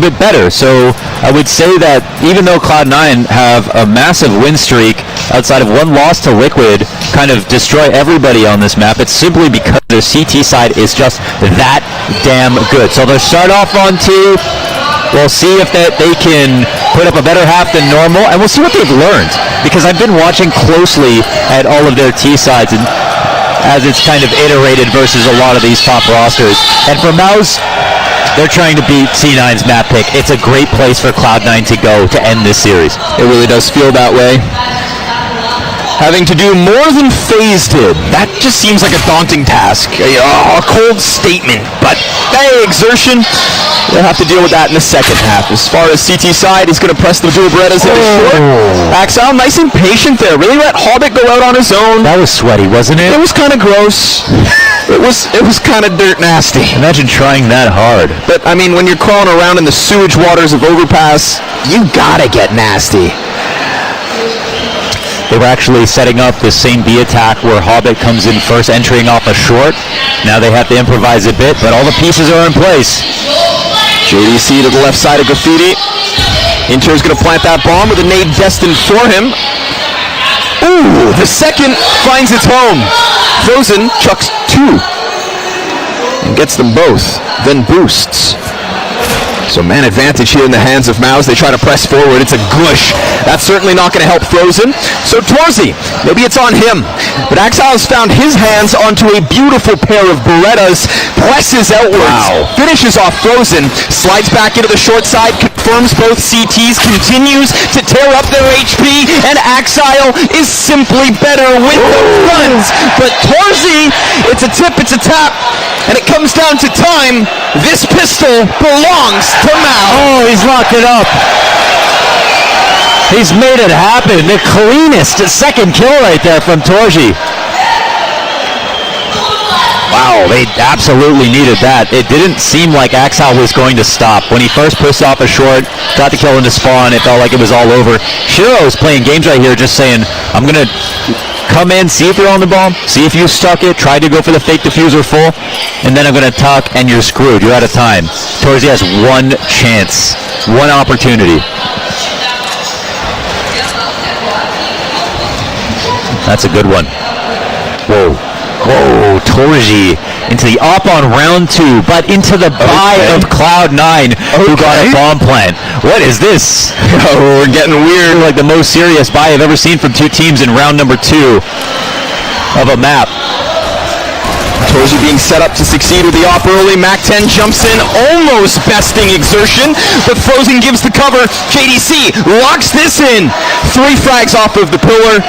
bit better. So I would say that even though Cloud9 have a massive win streak outside of one loss to Liquid, kind of destroy everybody on this map, it's simply because their CT side is just that damn good. So they'll start off on 2. We'll see if they can put up a better half than normal, and we'll see what they've learned. Because I've been watching closely at all of their T sides, and as it's kind of iterated versus a lot of these top rosters. And for MOUZ, they're trying to beat C9's map pick. It's a great place for Cloud9 to go to end this series. It really does feel that way. Having to do more than FaZe did. That just seems like a daunting task. A cold statement. But, hey, Exertion, they'll have to deal with that in the second half. As far as CT side, he's going to press the dual Berettas into short. Axel, nice and patient there. Really let Hobbit go out on his own. That was sweaty, wasn't it? It was kind of gross. It was kind of dirt nasty. Imagine trying that hard. But, I mean, when you're crawling around in the sewage waters of Overpass, you gotta get nasty. They were actually setting up the same B attack where Hobbit comes in first, entering off a short. Now they have to improvise a bit, but all the pieces are in place. JDC to the left side of Graffiti. Inter's going to plant that bomb with a nade destined for him. Ooh, the second finds its home. Frozen chucks 2 and gets them both, then boosts. So man advantage here in the hands of MOUZ. They try to press forward. It's a gush. That's certainly not going to help Frozen. So Torzy, maybe it's on him. But Axile's found his hands onto a beautiful pair of Berettas. Presses outwards. Wow. Finishes off Frozen. Slides back into the short side. Confirms both CTs. Continues to tear up their HP. And Axile is simply better with the guns. But Torzy, it's a tip, it's a tap. And it comes down to time. This pistol belongs to MOUZ. Oh, he's locked it up. He's made it happen. The cleanest second kill right there from Torji. Wow, they absolutely needed that. It didn't seem like Axile was going to stop. When he first pushed off a short, got the kill into spawn, it felt like it was all over. Shiro's playing games right here, just saying, I'm going to come in, see if you're on the bomb, see if you stuck it, try to go for the fake diffuser full, and then I'm going to tuck, and you're screwed. You're out of time. Torzi has one chance, one opportunity. That's a good one. Whoa. Whoa, Torji into the op on round 2, but into the buy of Cloud9, who got a bomb plant. What is this? Oh, we're getting weird. Like the most serious buy I've ever seen from 2 teams in round number 2 of a map. Torji being set up to succeed with the op early. Mac-10 jumps in, almost besting Exertion, but Frozen gives the cover. JDC locks this in. 3 frags off of the pillar.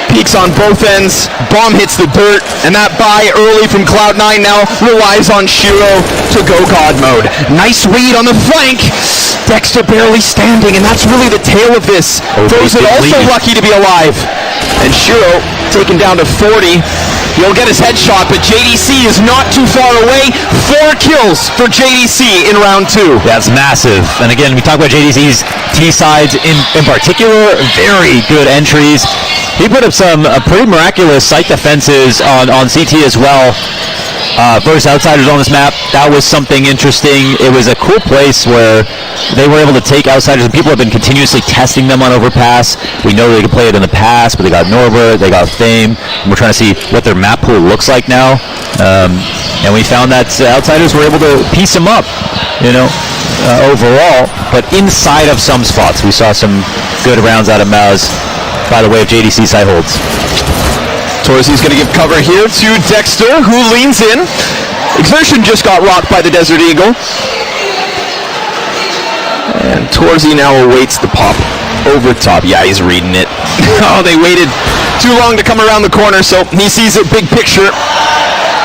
Peaks on both ends, bomb hits the dirt, and that buy early from Cloud9 now relies on Shiro to go God mode. Nice read on the flank. Dexter barely standing, and that's really the tale of this. Frozen also lucky to be alive. And Shiro taken down to 40. He'll get his headshot, but JDC is not too far away. 4 kills for JDC in round 2. That's massive. And again, we talk about JDC's T-sides in particular. Very good entries. He put up some pretty miraculous site defenses on CT as well. Versus outsiders on this map, that was something interesting. It was a cool place where they were able to take outsiders, and people have been continuously testing them on Overpass. We know they could play it in the past, but they got Norbert, they got Fame, and we're trying to see what their map pool looks like now. And we found that outsiders were able to piece them up, overall. But inside of some spots, we saw some good rounds out of MOUZ by the way of JDC side holds. Torzi's going to give cover here to Dexter, who leans in. Exertion just got rocked by the Desert Eagle. And Torzi now awaits the pop over top. Yeah, he's reading it. Oh, they waited too long to come around the corner, so he sees it big picture.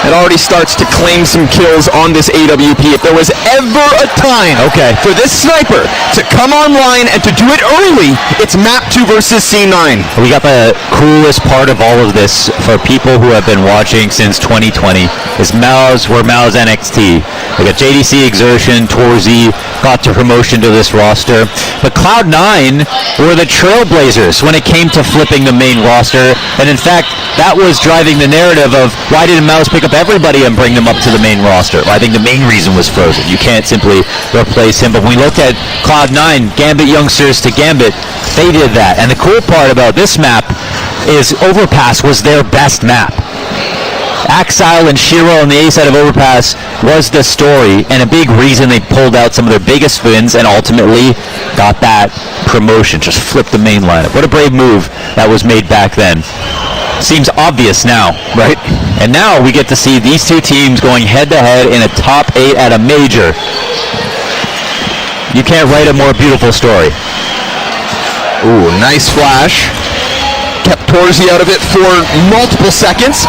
It already starts to claim some kills on this AWP. If there was ever a time for this sniper to come online and to do it early, it's map 2 versus C9. We got the coolest part of all of this for people who have been watching since 2020 is MOUZ. We're MOUZ NXT. They got JDC, Exertion, Torzi, got to promotion to this roster. But Cloud9 were the trailblazers when it came to flipping the main roster. And in fact, that was driving the narrative of why didn't MOUZ pick up everybody and bring them up to the main roster? Well, I think the main reason was Frozen. You can't simply replace him. But when we looked at Cloud9, Gambit youngsters to Gambit, they did that. And the cool part about this map is Overpass was their best map. Axile and Shiro on the A side of Overpass was the story, and a big reason they pulled out some of their biggest wins and ultimately got that promotion. Just flipped the main lineup. What a brave move that was made back then. Seems obvious now, right? And now we get to see these two teams going head-to-head in a top 8 at a major. You can't write a more beautiful story. Ooh, nice flash. Kept Torzi out of it for multiple seconds.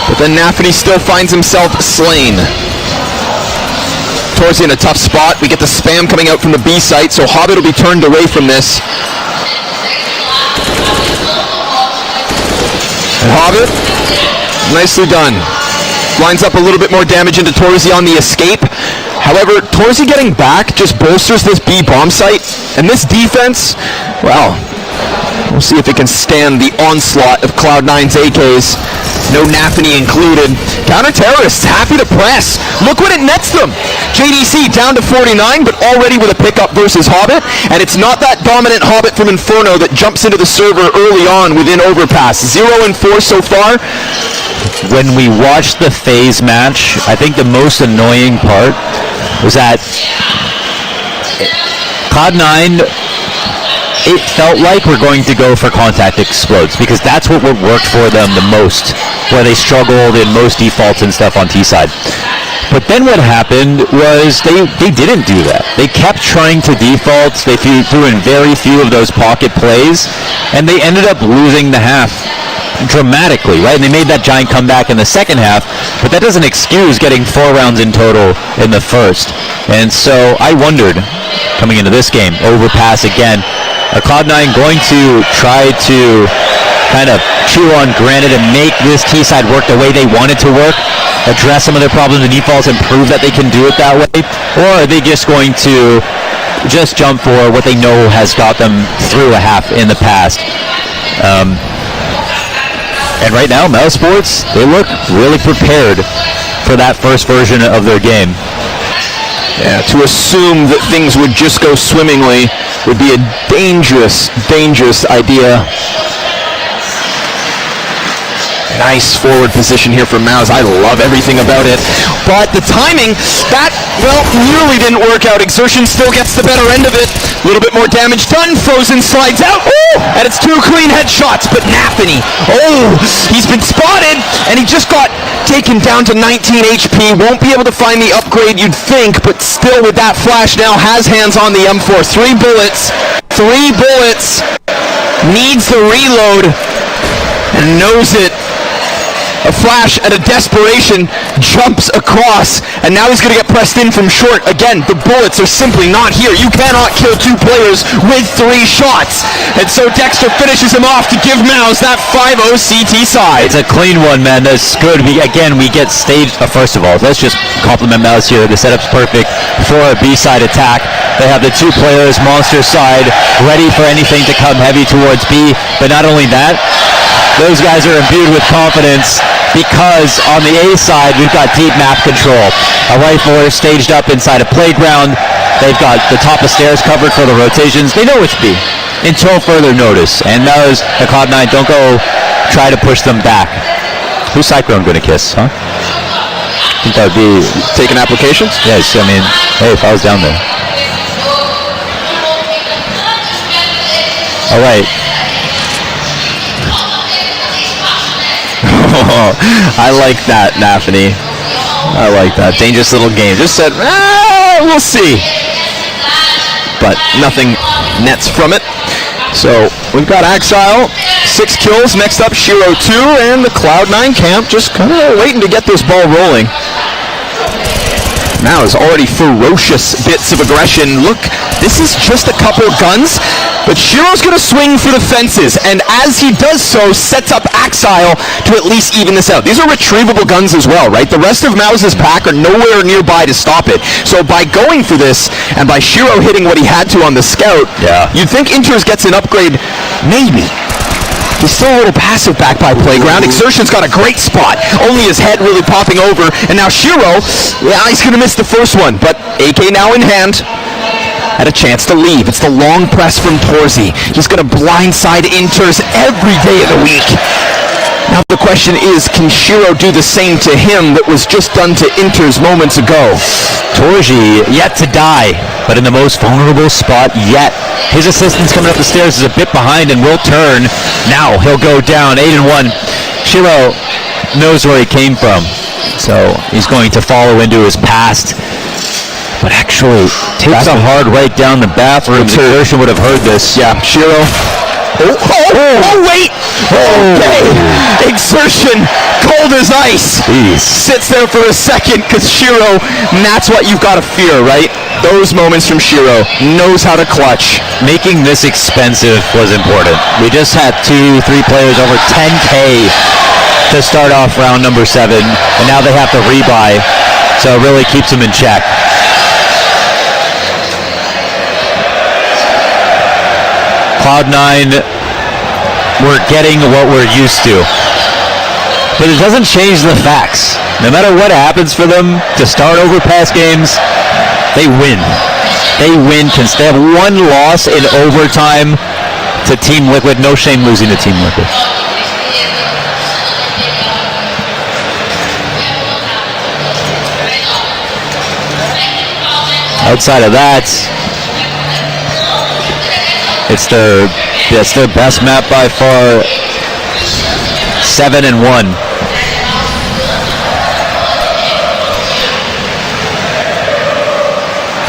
But then Nafany still finds himself slain. Torzi in a tough spot. We get the spam coming out from the B site, so Hobbit will be turned away from this. And Hobbit, nicely done. Lines up a little bit more damage into Torzi on the escape. However, Torzi getting back just bolsters this B bomb site. And this defense, well, we'll see if it can stand the onslaught of Cloud9's AKs. No Nafany included. Counter-terrorists happy to press. Look what it nets them. JDC down to 49, but already with a pickup versus Hobbit. And it's not that dominant Hobbit from Inferno that jumps into the server early on within Overpass. 0-4 so far. When we watched the FaZe match, I think the most annoying part was that Cloud9, it felt like we're going to go for contact explodes because that's what worked for them the most, where they struggled in most defaults and stuff on T side. But then what happened was they didn't do that. They kept trying to default. They threw in very few of those pocket plays, and they ended up losing the half dramatically, right? And they made that giant comeback in the second half, but that doesn't excuse getting 4 rounds in total in the first. And so I wondered, coming into this game, Overpass again, are Cloud9 going to try to kind of chew on granite and make this T-side work the way they want it to work, address some of their problems and defaults and prove that they can do it that way? Or are they just going to just jump for what they know has got them through a half in the past? And right now, MOUZ Sports, they look really prepared for that first version of their game. Yeah, to assume that things would just go swimmingly would be a dangerous, dangerous idea. Nice forward position here from MOUZ. I love everything about it. But the timing, that, well, nearly didn't work out. Exertion still gets the better end of it. A little bit more damage done. Frozen slides out. Ooh, and it's 2 clean headshots. But Nafany, oh, he's been spotted, and he just got taken down to 19 HP. Won't be able to find the upgrade you'd think, but still with that flash now has hands on the M4. 3 bullets. 3 bullets. Needs the reload and knows it. A flash and a desperation jumps across, and now he's going to get pressed in from short. Again, the bullets are simply not here. You cannot kill 2 players with 3 shots. And so Dexter finishes him off to give MOUZ that 5-0 CT side. It's a clean one, man. That's good. We get staged. First of all, let's just compliment MOUZ here. The setup's perfect for a B-side attack. They have the 2 players, monster side, ready for anything to come heavy towards B. But not only that, those guys are imbued with confidence because on the A side, we've got deep map control. A rifler staged up inside a playground. They've got the top of stairs covered for the rotations. They know it's B until further notice. And those, the Cloud9, don't go try to push them back. Who's Cyclone going to kiss, huh? I think that would be... Taking applications? Yes, I mean, hey, if I was down there. All right. I like that, Nafany. I like that. Dangerous little game. Just said, we'll see. But nothing nets from it. So we've got Axile, 6 kills. Next up, Shiro 2, and the Cloud9 camp just kind of waiting to get this ball rolling. MOUZ already ferocious bits of aggression. Look, this is just a couple guns, but Shiro's going to swing for the fences, and as he does so, sets up Axile to at least even this out. These are retrievable guns as well, right? The rest of MOUZ's pack are nowhere nearby to stop it. So by going for this, and by Shiro hitting what he had to on the scout, you'd think Inters gets an upgrade, maybe. He's still a little passive back by Playground. Exertion's got a great spot. Only his head really popping over. And now Shiro, he's going to miss the first one. But AK now in hand. Had a chance to leave. It's the long press from Torzi. He's going to blindside Inters every day of the week. Now the question is, can Shiro do the same to him that was just done to Inters moments ago? Torzi yet to die, but in the most vulnerable spot yet. His assistant's coming up the stairs is a bit behind and will turn. Now he'll go down 8-1. Shiro knows where he came from, so he's going to follow into his past. But actually, takes a hard right down the bathroom. Exertion would have heard this. Yeah, Shiro. Wait! Okay. Exertion, cold as ice. Jeez. Sits there for a second because Shiro, and that's what you've got to fear, right? Those moments from Shiro. Knows how to clutch. Making this expensive was important. We just had 2-3 players over 10K to start off round number 7, and now they have to rebuy, so it really keeps them in check. Cloud9, we're getting what we're used to. But it doesn't change the facts. No matter what happens for them to start over past games, they win. They win. They have one loss in overtime to Team Liquid. No shame losing to Team Liquid. Outside of that, it's their best map by far. 7-1.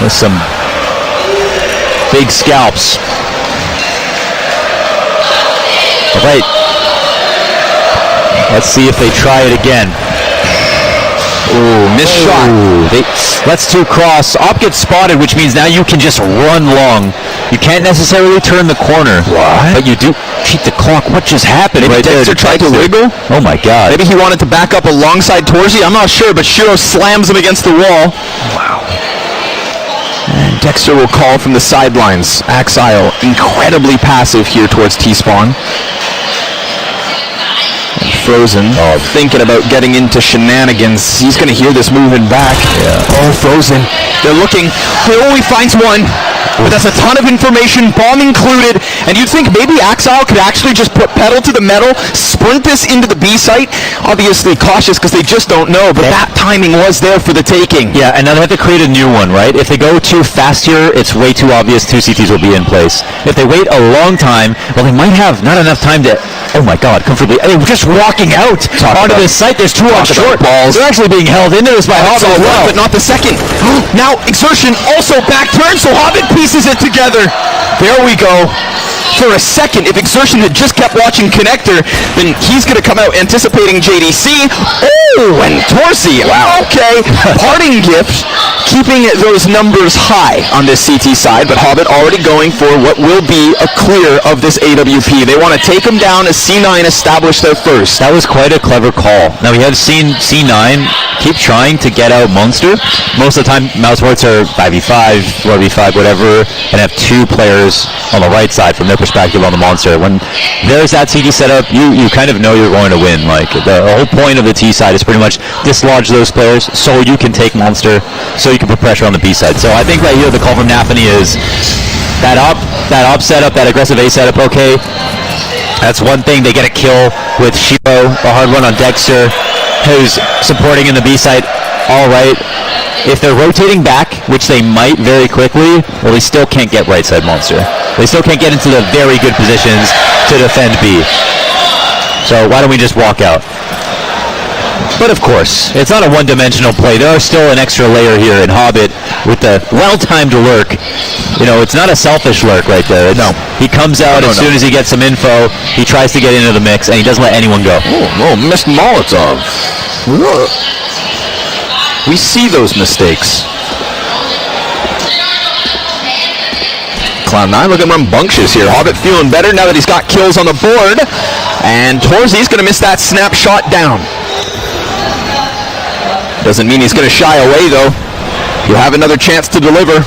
With some big scalps. All right. Let's see if they try it again. Ooh, missed shot. Let's two cross. Op gets spotted, which means now you can just run long. You can't necessarily turn the corner. What? But you do cheat the clock. What just happened? Maybe Dexter tried to wiggle? Oh my god. Maybe he wanted to back up alongside Torzi. I'm not sure, but Shiro slams him against the wall. Wow. And Dexter will call from the sidelines. Axile incredibly passive here towards T-Spawn. Frozen, thinking about getting into shenanigans. He's going to hear this moving back. Oh, Frozen. They're looking. Oh, he finds one. But that's a ton of information, bomb included. And you'd think maybe Axile could actually just put pedal to the metal, sprint this into the B site. Obviously cautious because they just don't know, but that timing was there for the taking. Yeah, and now they have to create a new one, right? If they go too fast here, it's way too obvious 2 CTs will be in place. If they wait a long time, well, they might have not enough time to, oh my god, comfortably. I mean, we're just walking out onto this site. There's 2 on short balls. They're actually being held into this by Hobbit as well. But not the second. Now, Exertion also back turn, so Hobbit pieces it together. There we go. For a second, if Exertion had just kept watching Connector, then he's going to come out anticipating JDC. Oh, and Torzi. Wow. Okay. Parting gift, keeping those numbers high on this CT side, but Hobbit already going for what will be a clear of this AWP. They want to take him down as C9 establish their first. That was quite a clever call. Now we have seen C9 keep trying to get out Monster. Most of the time, MOUZ are 5v5, 4v5, whatever, and have 2 players on the right side from their perspective on the Monster. When there's that CT setup, you kind of know you're going to win. Like, the whole point of the T side is pretty much dislodge those players so you can take Monster, so you can put pressure on the B side. So I think right here the call from Nafany is that op setup, that aggressive A setup, okay. That's one thing. They get a kill with Shiro, a hard one on Dexter, who's supporting in the B side. All right. If they're rotating back, which they might very quickly, well, they still can't get right side Monster. They still can't get into the very good positions to defend B. So why don't we just walk out? But of course, it's not a one-dimensional play. There are still an extra layer here in Hobbit with the well-timed lurk. You know, it's not a selfish lurk right there. No. He comes out as soon as he gets some info. He tries to get into the mix, and he doesn't let anyone go. Oh, missed Molotov. We see those mistakes. Cloud9 looking rambunctious here. Hobbit feeling better now that he's got kills on the board. And Torzy's going to miss that snapshot down. Doesn't mean he's going to shy away, though. You'll have another chance to deliver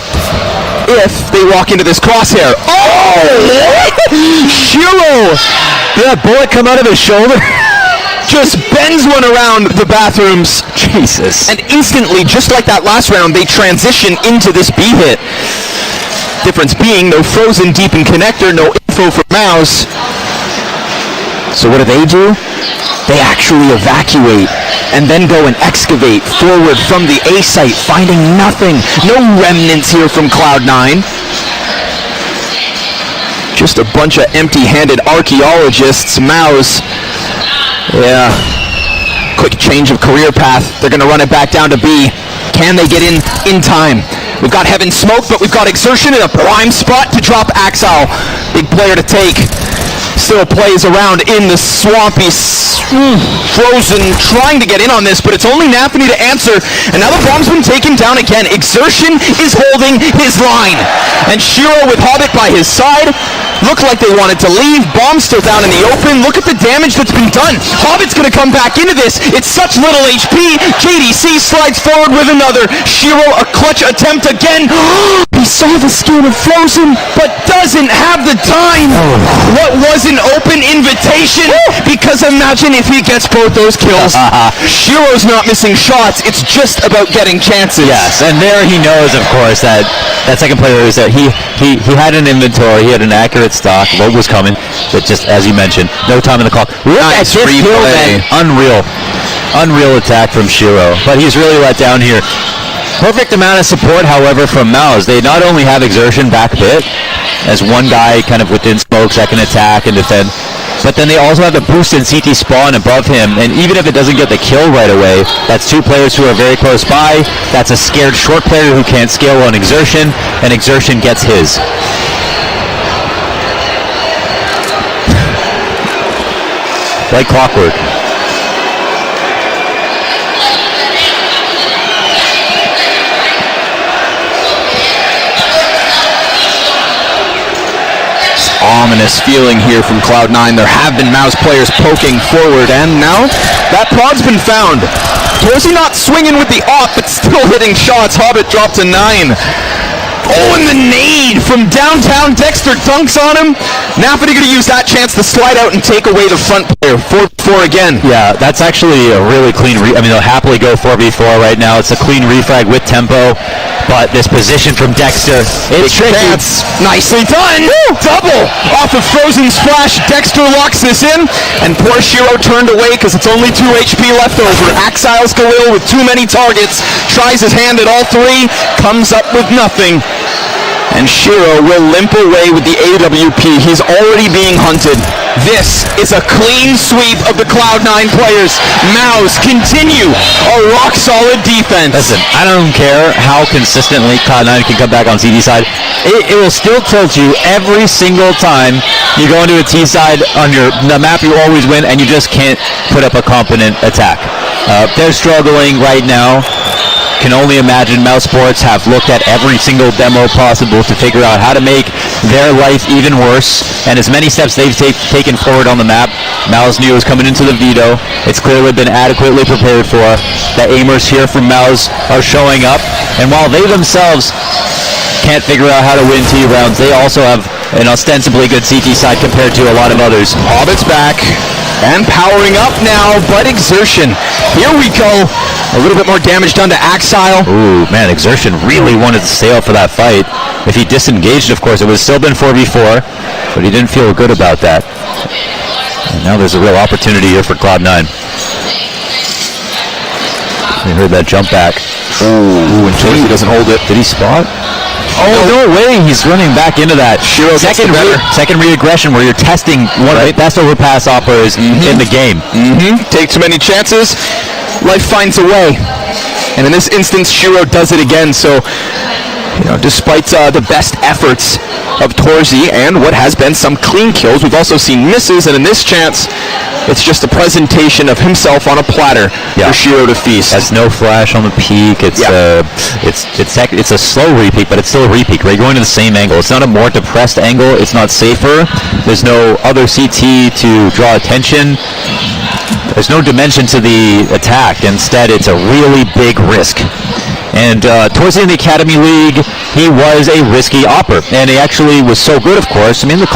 if they walk into this crosshair. Oh! Shiro! Did that bullet come out of his shoulder? Just bends one around the bathrooms. Jesus. And instantly, just like that last round, they transition into this B hit. Difference being no frozen deep in connector, no info for MOUZ. So what do? They actually evacuate and then go and excavate forward from the A site, finding nothing. No remnants here from Cloud9. Just a bunch of empty-handed archaeologists. MOUZ, yeah, quick change of career path. They're going to run it back down to B. Can they get in time? We've got Heaven Smoke, but we've got Exertion in a prime spot to drop Axile. Big player to take. Still plays around in the swampy, frozen, trying to get in on this, but it's only Nafany to answer. And now the bomb's been taken down again. Exertion is holding his line. And Shiro with Hobbit by his side. Looked like they wanted to leave. Bomb still down in the open. Look at the damage that's been done. Hobbit's going to come back into this. It's such little HP. KDC slides forward with another. Shiro, a clutch attempt again. He saw the skin of Frozen, but doesn't have the time. What was an open invitation? Because imagine if he gets both those kills. Shiro's not missing shots. It's just about getting chances. Yes, and there he knows, of course, that second player is that he had an inventory, he had an accurate stock, what was coming, but just as you mentioned, no time in the clock. Look at Nice this kill, replay. man. Unreal attack from Shiro, but he's really let down here. Perfect amount of support, however, from MOUZ. They not only have Exertion back bit, as one guy kind of within smokes that can attack and defend, but then they also have the boost in CT spawn above him, and even if it doesn't get the kill right away, that's two players who are very close by. That's a scared short player who can't scale on Exertion, and Exertion gets his. Like clockwork. Ominous feeling here from Cloud9. There have been MOUZ players poking forward, and now that pod's been found. Torzy not swinging with the op, but still hitting shots. Hobbit dropped to 9. Oh, and the nade from downtown. Dexter dunks on him. Nafany going to use that chance to slide out and take away the front player. 4-4 again. Yeah, that's actually a really clean they'll happily go 4v4 right now. It's a clean refrag with tempo, but this position from Dexter, it's tricky. Chance. Nicely done. Woo! Double off of Frozen's flash. Dexter locks this in, and poor Shiro turned away because it's only 2 HP left over. Axile's Galil with too many targets. Tries his hand at all 3. Comes up with nothing. And Shiro will limp away with the AWP. He's already being hunted. This is a clean sweep of the Cloud9 players. MOUZ continue a rock-solid defense. Listen, I don't care how consistently Cloud9 can come back on CD side. It will still tilt you every single time you go into a T side on the map you always win, and you just can't put up a competent attack. They're struggling right now. Can only imagine MOUZ Sports have looked at every single demo possible to figure out how to make their life even worse, and as many steps they've taken forward on the map. MOUZ knew was coming into the veto. It's clearly been adequately prepared for. The aimers here from MOUZ are showing up, and while they themselves can't figure out how to win T rounds, they also have an ostensibly good CT side compared to a lot of others. Hobbit's back and powering up now, but Exertion. Here we go. A little bit more damage done to Axile. Ooh, man, Exertion really wanted to stay up for that fight. If he disengaged, of course, it would have still been 4v4, but he didn't feel good about that. And now there's a real opportunity here for Cloud9. You heard that jump back. Ooh, and Torzy doesn't hold it. Did he spot? Oh, no way. He's running back into that. Shiro second re-aggression where you're testing one of the best overpass operators in the game. Take too many chances. Life finds a way. And in this instance, Shiro does it again. So Despite the best efforts of Torzi and what has been some clean kills, we've also seen misses, and in this chance, it's just a presentation of himself on a platter for Shiro to feast. Has no flash on the peak. It's a slow repeat, but it's still a repeat. Right, going to the same angle. It's not a more depressed angle. It's not safer. There's no other CT to draw attention. There's no dimension to the attack. Instead, it's a really big risk. And towards the end of the Academy League, he was a risky opper. And he actually was so good, of course. I mean, the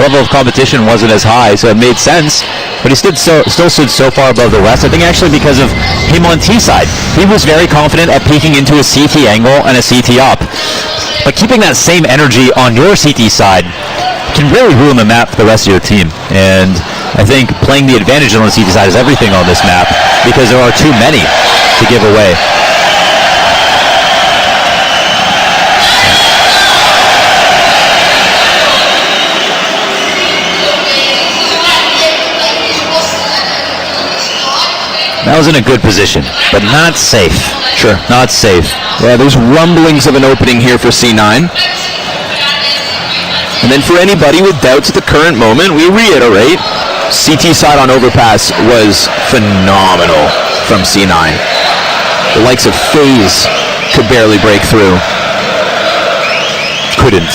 level of competition wasn't as high, so it made sense. But he still stood so far above the rest. I think actually because of him on T-side. He was very confident at peeking into a CT angle and a CT op. But keeping that same energy on your CT side can really ruin the map for the rest of your team. And I think playing the advantage on the CT side is everything on this map because there are too many to give away. That was in a good position, but not safe. Sure. Not safe. Yeah, there's rumblings of an opening here for C9. And then for anybody with doubts at the current moment, we reiterate, CT side on overpass was phenomenal from C9. The likes of FaZe could barely break through. Couldn't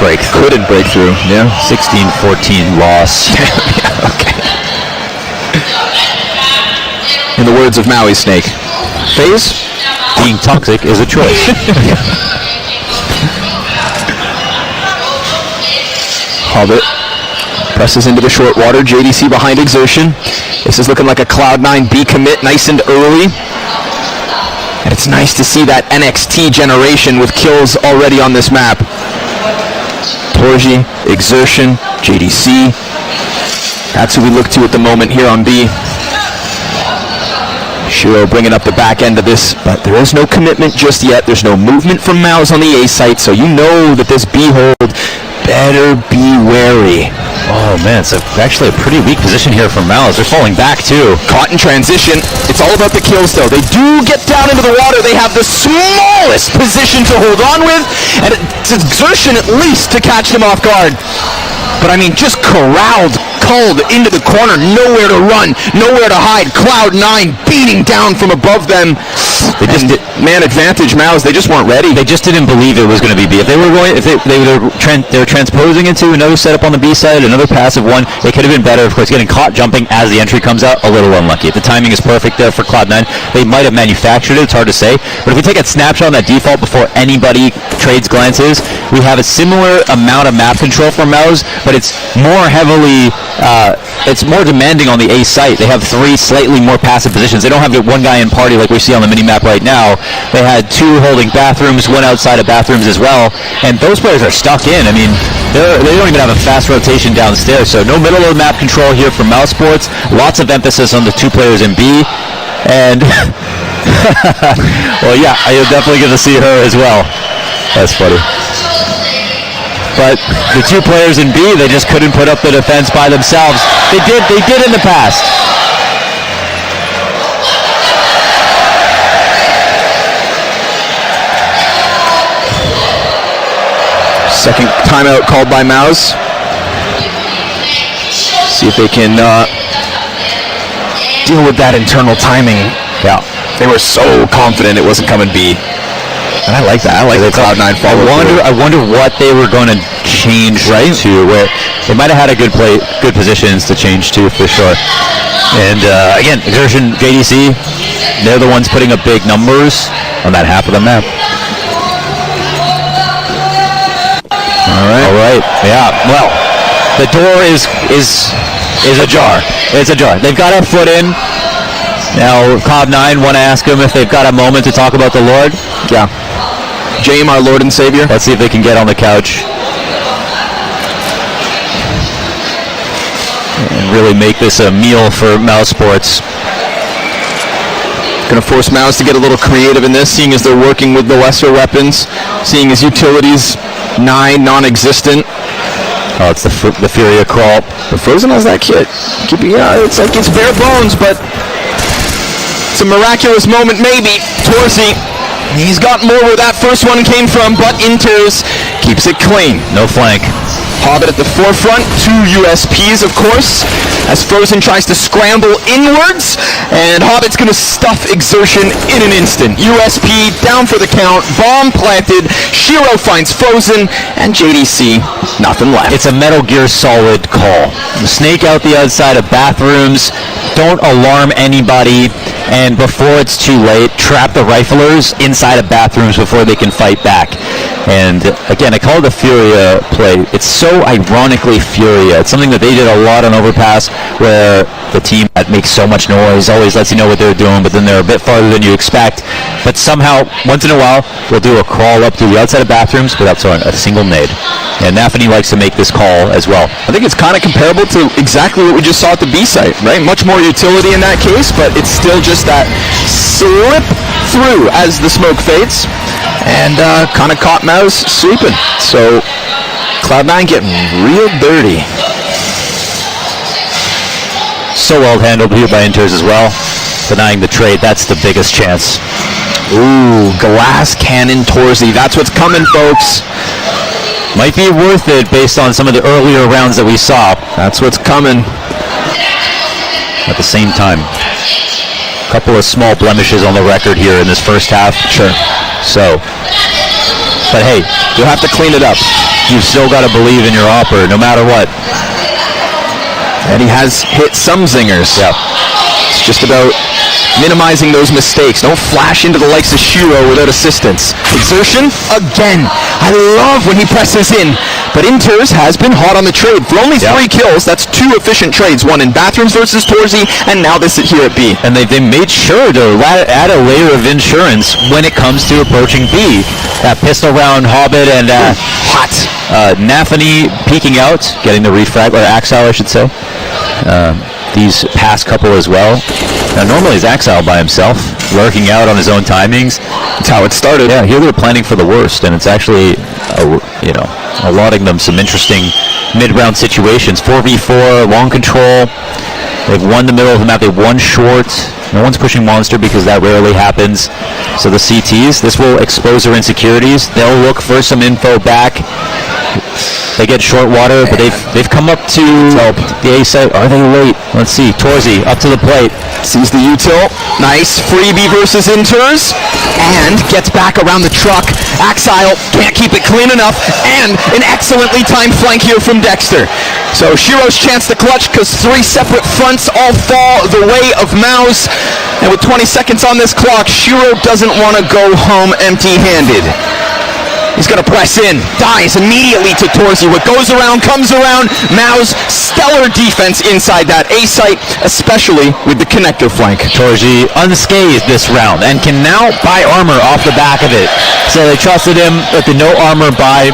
break through. Couldn't break through, yeah. 16-14 loss. Yeah, okay. In the words of Maui Snake, FaZe? Being toxic is a choice. Hobbit presses into the short water. JDC behind Exertion. This is looking like a Cloud9 B commit, nice and early. And it's nice to see that NXT generation with kills already on this map. Torji, Exertion, JDC. That's who we look to at the moment here on B. Shiro bringing up the back end of this, but there is no commitment just yet. There's no movement from MOUZ on the A site, so you know that this B hold better be wary. Oh man, it's actually a pretty weak position here for MOUZ. They're falling back too. Caught in transition. It's all about the kills though. They do get down into the water. They have the smallest position to hold on with, and it's Exertion at least to catch them off guard. But I mean, just culled into the corner, nowhere to run, nowhere to hide. Cloud9 beating down from above them. They just man advantage MOUZ. They just weren't ready. They just didn't believe it was going to be B. If they were transposing into another setup on the B side, another passive one, it could have been better. Of course, getting caught jumping as the entry comes out, a little unlucky. If the timing is perfect there for Cloud9, they might have manufactured it. It's hard to say. But if we take a snapshot on that default before anybody trades glances, we have a similar amount of map control for MOUZ, but it's more heavily, it's more demanding on the A site. They have 3 slightly more passive positions. They don't have one guy in party like we see on the mini-map right now. They had 2 holding bathrooms, 1 outside of bathrooms as well, and those players are stuck in. I mean, they don't even have a fast rotation downstairs, so no middle of the map control here for MOUZ Sports. Lots of emphasis on the 2 players in B, and well, yeah, you're definitely going to see her as well. That's funny. But the 2 players in B, they just couldn't put up the defense by themselves. They did in the past. Second timeout called by MOUZ. See if they can deal with that internal timing. Yeah, they were so confident it wasn't coming B. And I like that. I like the Cloud9 follow. I wonder what they were going to change to, where they might have had a good positions to change to for sure. And again, Exertion, JDC, they're the ones putting up big numbers on that half of the map. All right. Yeah. Well, the door is ajar. It's ajar. They've got a foot in. Now, Cloud9 want to ask them if they've got a moment to talk about the Lord. Yeah. James, our Lord and Savior. Let's see if they can get on the couch and really make this a meal for MOUZ Sports. Going to force MOUZ to get a little creative in this, seeing as they're working with the lesser weapons, seeing as utilities 9 non-existent. Oh, it's the Furia crawl. But Frozen has that kit. It's like it's bare bones, but it's a miraculous moment maybe. Torzi He's got more where that first one came from, but Inters keeps it clean. No flank. Hobbit at the forefront, 2 USPs, of course, as Frozen tries to scramble inwards, and Hobbit's going to stuff Exertion in an instant. USP down for the count, bomb planted, Shiro finds Frozen, and JDC, nothing left. It's a Metal Gear Solid call. Snake out the outside of bathrooms, don't alarm anybody, and before it's too late, trap the riflers inside of bathrooms before they can fight back. And again, I call it the Furia play. It's so ironically Furia. It's something that they did a lot on Overpass, where the team that makes so much noise always lets you know what they're doing, but then they're a bit farther than you expect. But somehow, once in a while, they'll do a crawl up to the outside of bathrooms without throwing a single nade. And Nafany likes to make this call as well. I think it's kind of comparable to exactly what we just saw at the B site, right? Much more utility in that case, but it's still just that slip through as the smoke fades, and kind of caught MOUZ sleeping. So Cloud9 getting real dirty. So well handled here by Inters as well. Denying the trade, that's the biggest chance. Ooh, glass cannon Torzy. That's what's coming, folks. Might be worth it based on some of the earlier rounds that we saw. That's what's coming. At the same time, a couple of small blemishes on the record here in this first half. Sure. So, but hey, you'll have to clean it up. You've still got to believe in your opper, no matter what. And he has hit some zingers. Yeah. It's just about minimizing those mistakes. Don't flash into the likes of Shiro without assistance. Exertion, again. I love when he presses in. But Inters has been hot on the trade. For only 3 kills, that's 2 efficient trades. One in bathrooms versus Torzy, and now this here at B. And they made sure to add a layer of insurance when it comes to approaching B. That pistol round, Hobbit, and hot. Nafany peeking out, getting the refrag, or Axile, I should say. These past couple as well. Now, normally it's Axile by himself, lurking out on his own timings. That's how it started. Yeah, here they're planning for the worst, and it's actually, allotting them some interesting mid-round situations. 4v4, long control. They've won the middle of the map. They've won short. No one's pushing Monster because that rarely happens. So the CTs, this will expose their insecurities. They'll look for some info back. They get short water, but they've come up to the A site. Are they late? Let's see. Torzy up to the plate. Sees the util. Nice freebie versus Inters. And gets back around the truck. Axile can't keep it clean enough. And an excellently timed flank here from Dexter. So Shiro's chance to clutch because 3 separate fronts all fall the way of MOUZ. And with 20 seconds on this clock, Shiro doesn't want to go home empty-handed. He's going to press in, dies immediately to Torzy. What goes around comes around. MOUZ, stellar defense inside that A site, especially with the connector flank. Torzy unscathed this round and can now buy armor off the back of it. So they trusted him with the no armor buy.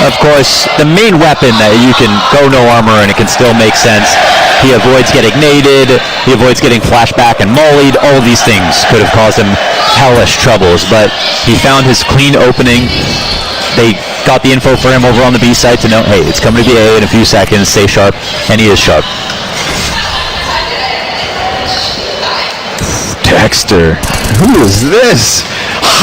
Of course, the main weapon that you can go no armor and it can still make sense. He avoids getting naded. He avoids getting flashback and mollied. All of these things could have caused him hellish troubles, but he found his clean opening. They got the info for him over on the B site to know, hey, it's coming to the A in a few seconds, stay sharp, and he is sharp. Dexter, who is this?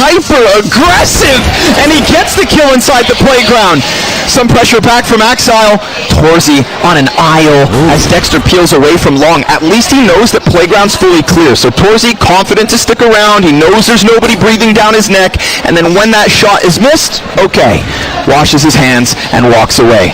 Hyper-aggressive! And he gets the kill inside the playground. Some pressure back from Axile. Torzy on an aisle as Dexter peels away from long. At least he knows that playground's fully clear. So Torzy confident to stick around. He knows there's nobody breathing down his neck. And then when that shot is missed, okay. Washes his hands and walks away.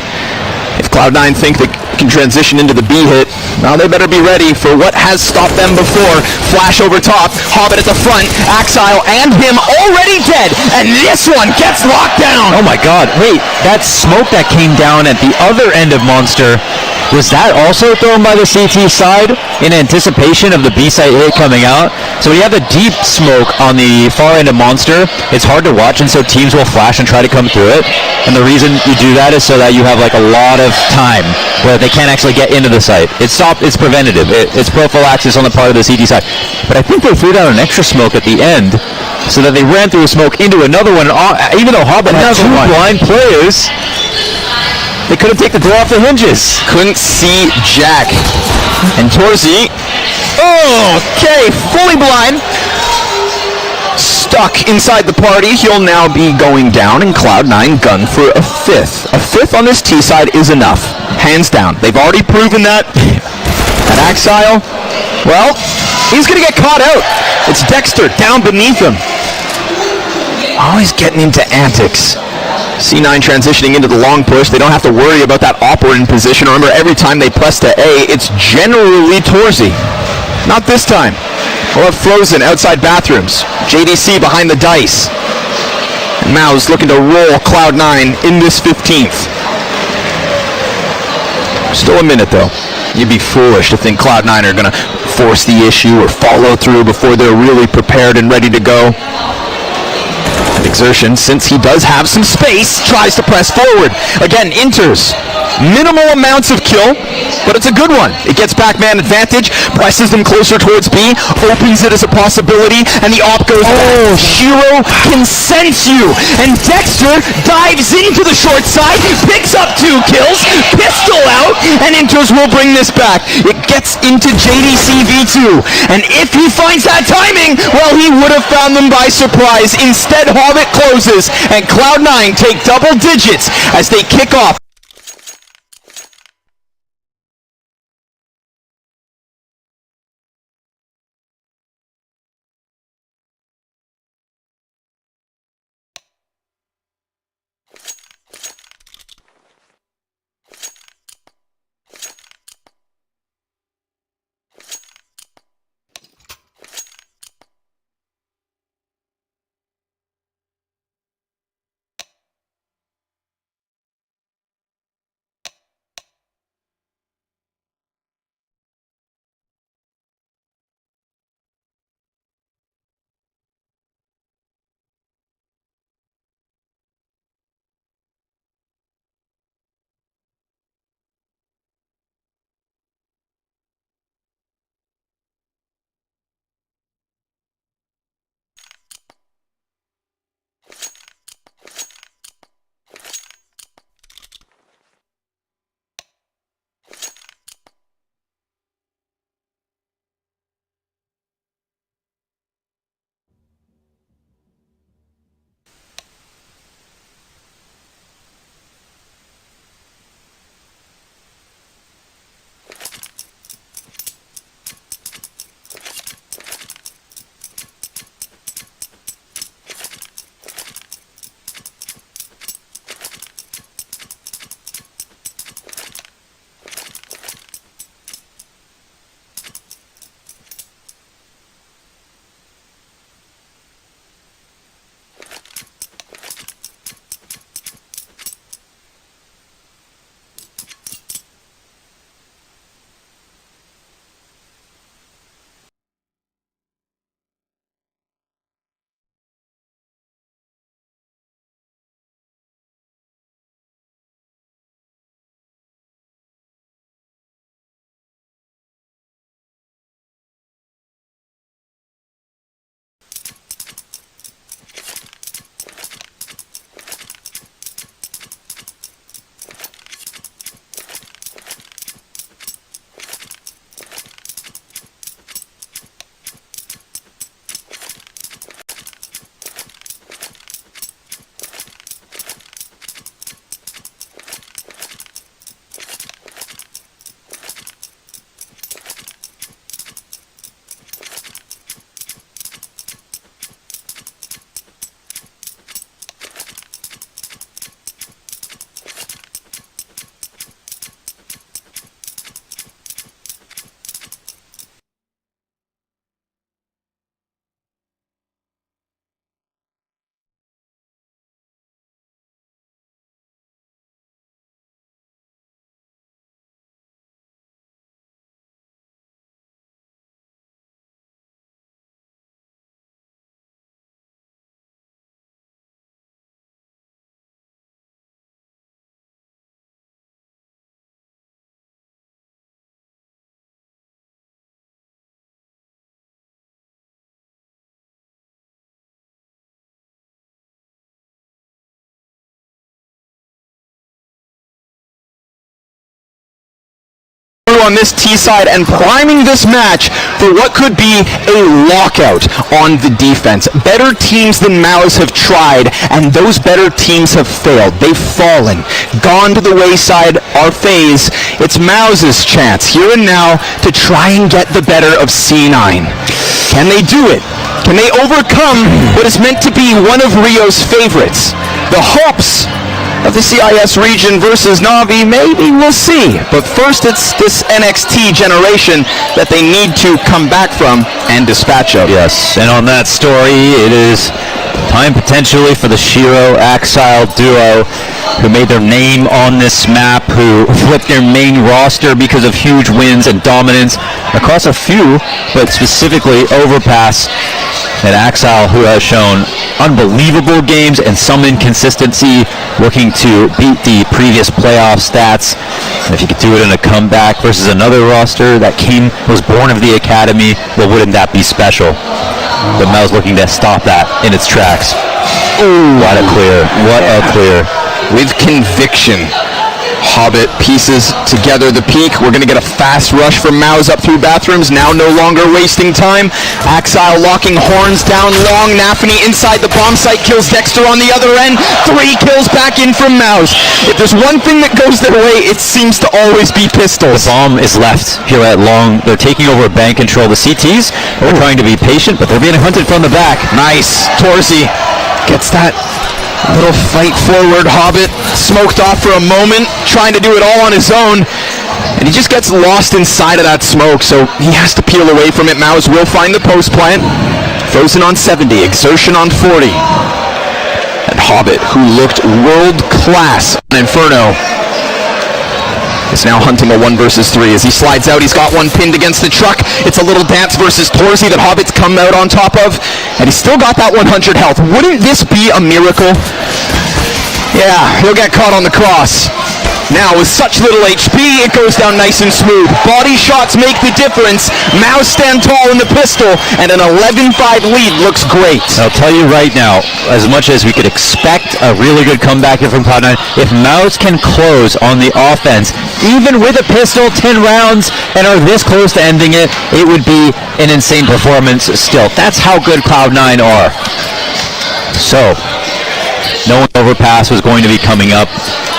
If Cloud9 think they can transition into the B hit, now they better be ready for what has stopped them before. Flash over top, Hobbit at the front, Axile and him already dead, and this one gets locked down. Oh my god, wait, that smoke that came down at the other end of Monster, was that also thrown by the CT side in anticipation of the B site hit coming out? So we have a deep smoke on the far end of Monster. It's hard to watch, and so teams will flash and try to come through it. And the reason you do that is so that you have like a lot of time where they can't actually get into the site. It's preventative. It's prophylaxis on the part of the CT side. But I think they threw down an extra smoke at the end so that they ran through a smoke into another one. Even though Hobbit had 2 blind players, they couldn't take the door off the hinges. Couldn't see Jack. And Torzy, okay, fully blind. stuck inside the party. He'll now be going down, and Cloud9 gun for a fifth. A fifth on this T side is enough, hands down. They've already proven that. At Axile, well, he's going to get caught out. It's Dexter down beneath him. Always getting into antics. C9 transitioning into the long push. They don't have to worry about that operating position. Remember, every time they press to A, it's generally Torzy. Not this time. We'll have Frozen outside bathrooms. JDC behind the dice. And MOUZ looking to roll Cloud9 in this 15th. Still a minute, though. You'd be foolish to think Cloud9 are going to force the issue or follow through before they're really prepared and ready to go. Exertion, since he does have some space, tries to press forward. Again, enters. Minimal amounts of kill, but it's a good one. It gets back-man advantage, presses them closer towards B, opens it as a possibility, and the op goes back. Shiro can sense you, and Dexter dives into the short side, picks up 2 kills, pistol out, and enters will bring this back. It gets into JDC V2, and if he finds that timing, well, he would have found them by surprise. Instead, Hobbit closes, and Cloud9 take double digits as they kick off. on this T-side and priming this match for what could be a lockout on the defense. Better teams than MOUZ have tried, and those better teams have failed. They've fallen, gone to the wayside. Our phase, it's MOUZ's chance here and now to try and get the better of C9. Can they do it? Can they overcome what is meant to be one of Rio's favorites? The hopes of the CIS region versus Na'Vi, maybe we'll see. But first, it's this NXT generation that they need to come back from and dispatch of. Yes, and on that story, it is time potentially for the Shiro-Axile duo, who made their name on this map, who flipped their main roster because of huge wins and dominance across a few, but specifically Overpass and Axile, who has shown unbelievable games and some inconsistency, looking to beat the previous playoff stats. And if you could do it in a comeback versus another roster that was born of the academy, well, wouldn't that be special? But MOUZ looking to stop that in its tracks. Ooh, what a clear. What a clear. With conviction. Hobbit pieces together the peak. We're going to get a fast rush from MOUZ up through bathrooms. Now no longer wasting time. Axile locking horns down long. Nafany inside the bomb site kills Dexter on the other end. 3 kills back in from MOUZ. If there's one thing that goes their way, it seems to always be pistols. The bomb is left here at long. They're taking over bank control. The CTs are trying to be patient, but they're being hunted from the back. Nice. Torzi gets that little fight forward. Hobbit smoked off for a moment, trying to do it all on his own, and he just gets lost inside of that smoke, so he has to peel away from it. MOUZ will find the post plant. Frozen on 70, Exertion on 40. And Hobbit, who looked world class on Inferno, is now hunting a 1 versus 3. As he slides out, he's got one pinned against the truck. It's a little dance versus Torzi that Hobbit's come out on top of, and he's still got that 100 health. Wouldn't this be a miracle? Yeah, he'll get caught on the cross. Now, with such little HP, it goes down nice and smooth. Body shots make the difference. MOUZ stand tall in the pistol, and an 11-5 lead looks great. I'll tell you right now, as much as we could expect a really good comeback here from Cloud9, if MOUZ can close on the offense, even with a pistol, 10 rounds, and are this close to ending it, it would be an insane performance still. That's how good Cloud9 are. So, no Overpass was going to be coming up.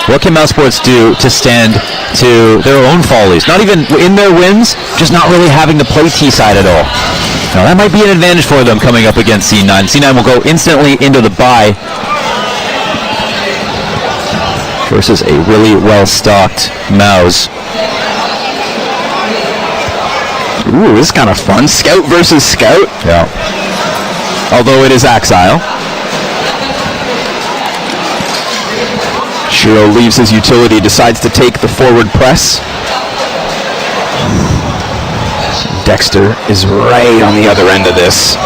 What can MOUZ Sports do to stand to their own follies? Not even in their wins, just not really having to play T-side at all. Now that might be an advantage for them coming up against C9. C9 will go instantly into the bye versus a really well-stocked MOUZ. Ooh, this is kind of fun. Scout versus Scout. Yeah. Although it is Axile. Shiro leaves his utility, decides to take the forward press. Dexter is right on the other end of this.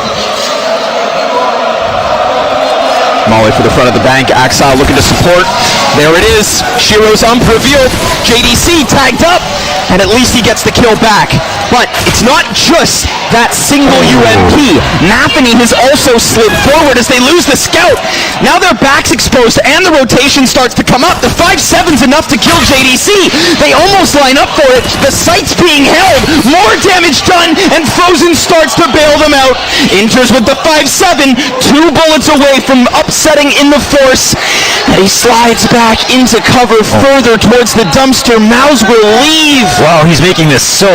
Molly for the front of the bank. Axile looking to support. There it is. Shiro's ump revealed. JDC tagged up, and at least he gets the kill back. But it's not just that single UMP. Nafany has also slid forward as they lose the scout. Now their back's exposed, and the rotation starts to come up. The 5-7's enough to kill JDC. They almost line up for it. The site's being held. More damage done, and Frozen starts to bail them out. Enters with the 5-7. 2 bullets away from upsetting in the force. And he slides back into cover further towards the dumpster. MOUZ will leave. Wow, he's making this so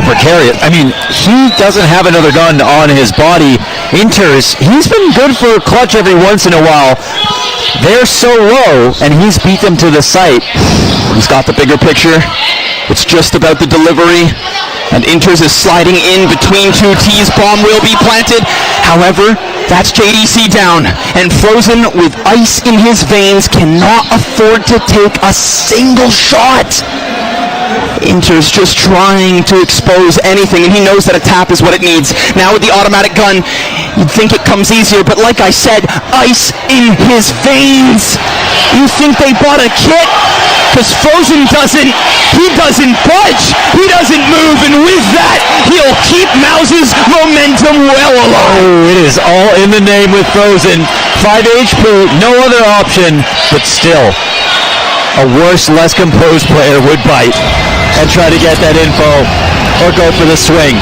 precarious. I mean, he doesn't have another gun on his body. Enters. He's been good for a clutch every once in a while. They're so low, and he's beat them to the site. He's got the bigger picture. It's just about the delivery. And Enters is sliding in between 2 T's. Bomb will be planted. However, that's JDC down. And Frozen, with ice in his veins, cannot afford to take a single shot. Enters just trying to expose anything, and he knows that a tap is what it needs. Now with the automatic gun, you'd think it comes easier, but like I said, ice in his veins. You think they bought a kit? Because Frozen doesn't budge, he doesn't move, and with that, he'll keep MOUZ's momentum well alone. Oh, it is all in the name with Frozen. 5 HP, no other option, but still, a worse, less composed player would bite. and try to get that info or go for the swing.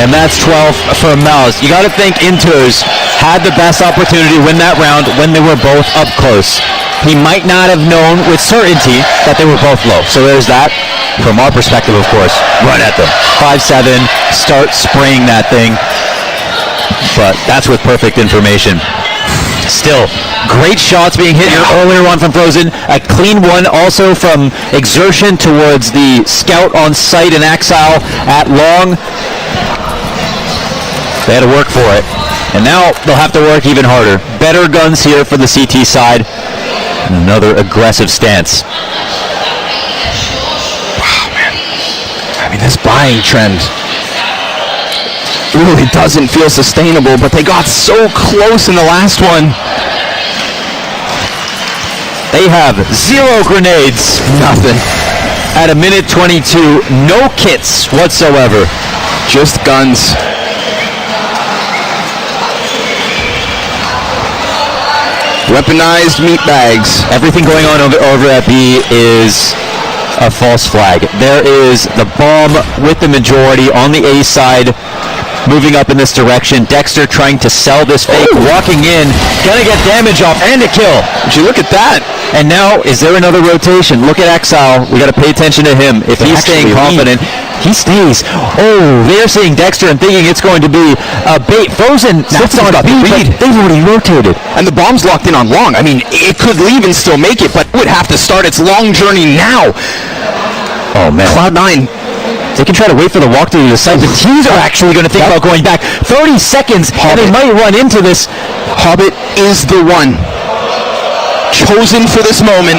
And that's 12 for MOUZ. You got to think Inters had the best opportunity to win that round when they were both up close. He might not have known with certainty that they were both low. So there's that. From our perspective, of course, run at them. 5-7, start spraying that thing. But that's with perfect information. Still, great shots being hit. Your earlier one from Frozen. A clean one also from Exertion towards the scout on site in Exile at long. They had to work for it. And now they'll have to work even harder. Better guns here for the CT side. Another aggressive stance. Wow, man. I mean, this buying trend really doesn't feel sustainable, but they got so close in the last one. They have 0 grenades. Nothing. At a minute 22, no kits whatsoever. Just guns. Weaponized meat bags. Everything going on over at B is a false flag. There is the bomb with the majority on the A side, moving up in this direction. Dexter trying to sell this fake, walking in, gonna get damage off and a kill. Would you look at that? And now, is there another rotation? Look at Exile. We got to pay attention to him. If he's staying confident, he stays. Oh, they're seeing Dexter and thinking it's going to be a bait. Frozen sits on B, but they've already rotated. And the bomb's locked in on long. I mean, it could leave and still make it, but it would have to start its long journey now. Oh, man. Cloud9. They can try to wait for the walk to the side. The teams are actually going to think about going back. 30 seconds, and they might run into this. Hobbit is the one. Chosen for this moment.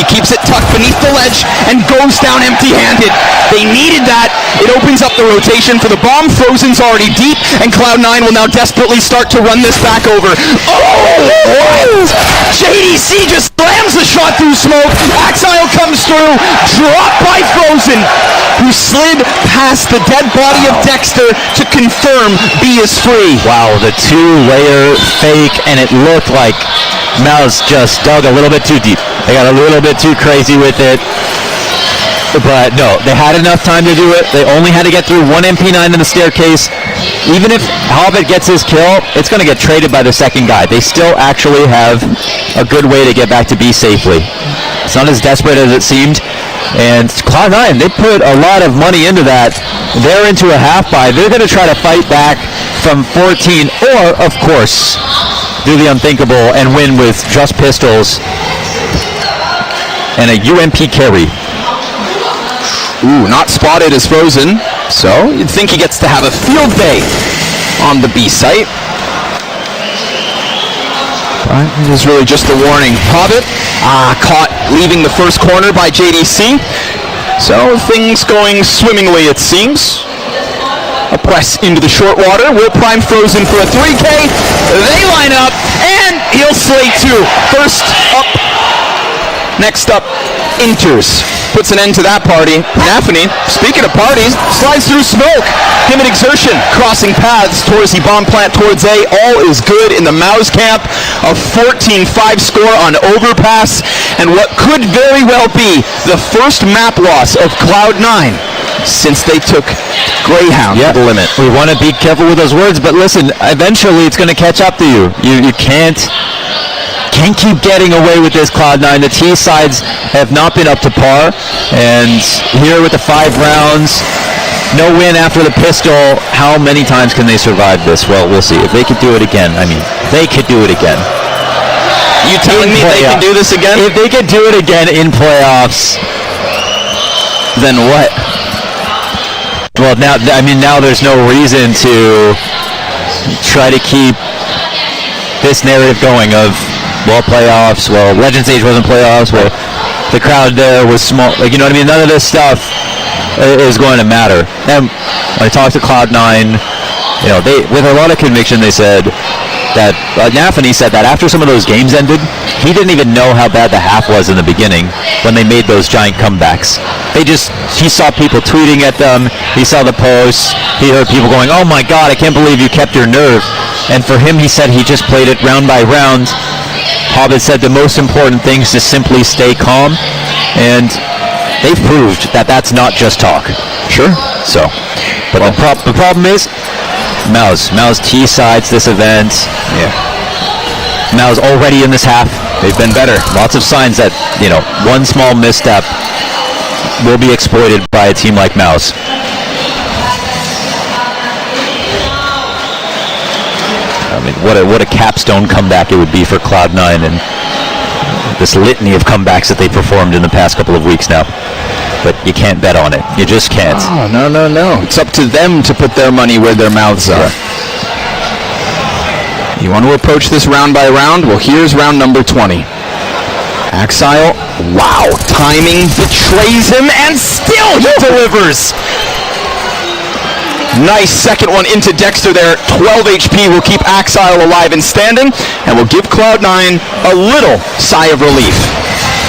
He keeps it tucked beneath the ledge and goes down empty-handed. They needed that. It opens up the rotation for the bomb. Frozen's already deep, and Cloud9 will now desperately start to run this back over. Oh, what? JDC just slams the shot through smoke. Exile comes through, dropped by Frozen, who slid past the dead body of Dexter to confirm B is free. Wow, the 2-layer fake, and it looked like MOUZ just dug a little bit too deep. They got a little bit too crazy with it. But no, they had enough time to do it. They only had to get through 1 MP9 in the staircase. Even if Hobbit gets his kill, it's going to get traded by the second guy. They still actually have a good way to get back to B safely. It's not as desperate as it seemed. And Cloud9, they put a lot of money into that. They're into a half buy. They're going to try to fight back from 14, or, of course, do the unthinkable and win with just pistols and a UMP carry. Ooh, not spotted as Frozen, so you'd think he gets to have a field day on the B site. But it is really just a warning. Hobbit, caught leaving the first corner by JDC. So things going swimmingly, it seems. A press into the short water. Will prime Frozen for a 3K. They line up, and he'll slay 2. First up. Next up, Inters. Puts an end to that party. Naphany, speaking of parties, slides through smoke. Him and Exertion crossing paths towards the bomb plant towards A. All is good in the MOUZ camp. A 14-5 score on Overpass. And what could very well be the first map loss of Cloud9 since they took Greyhound to the limit. We want to be careful with those words, but listen, eventually it's going to catch up to you. You can't keep getting away with this, Cloud9. The T sides have not been up to par, and here with the 5 rounds, no win after the pistol. How many times can they survive this? Well, we'll see. If they could do it again, I mean, they could do it again. You telling me they can do this again? If they could do it again in playoffs, then what? Well, now there's no reason to try to keep this narrative going of, well, playoffs, well, Legend Stage wasn't playoffs, well, the crowd there was small. Like, you know what I mean? None of this stuff is going to matter. And when I talked to Cloud9, you know, they, with a lot of conviction, they said that Naphany said that after some of those games ended, he didn't even know how bad the half was in the beginning when they made those giant comebacks. He saw people tweeting at them, he saw the posts, he heard people going, oh my god, I can't believe you kept your nerve. And for him, he said he just played it round by round. Hobbit said the most important thing is to simply stay calm, and they've proved that that's not just talk. Sure. So, but the problem is, MOUZ T-sides this event. Yeah. MOUZ already in this half. They've been better. Lots of signs that, one small misstep will be exploited by a team like MOUZ. I mean, what a capstone comeback it would be for Cloud9 and this litany of comebacks that they performed in the past couple of weeks now. But you can't bet on it. You just can't. Oh, no. It's up to them to put their money where their mouths are. You want to approach this round by round? Well, here's round number 20. Axile, wow, timing betrays him, and still he delivers. Nice second one into Dexter there. 12 HP will keep Axile alive and standing, and will give Cloud9 a little sigh of relief.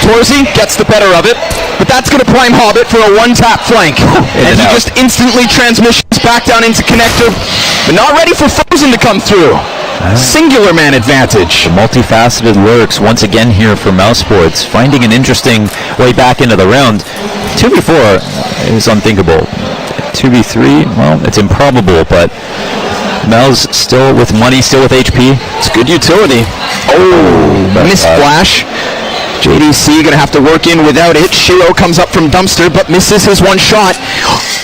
Torzy gets the better of it, but that's going to prime Hobbit for a one-tap flank. And he just instantly transmissions back down into connector, but not ready for Frozen to come through. Singular man advantage. The multifaceted lurks once again here for MOUZ Sports, finding an interesting way back into the round. 2v4 is unthinkable. 2v3, well, it's improbable, but MOUZ still with money, still with HP. It's good utility. Oh, missed flash. JDC gonna have to work in without it. Shiro comes up from dumpster, but misses his one shot.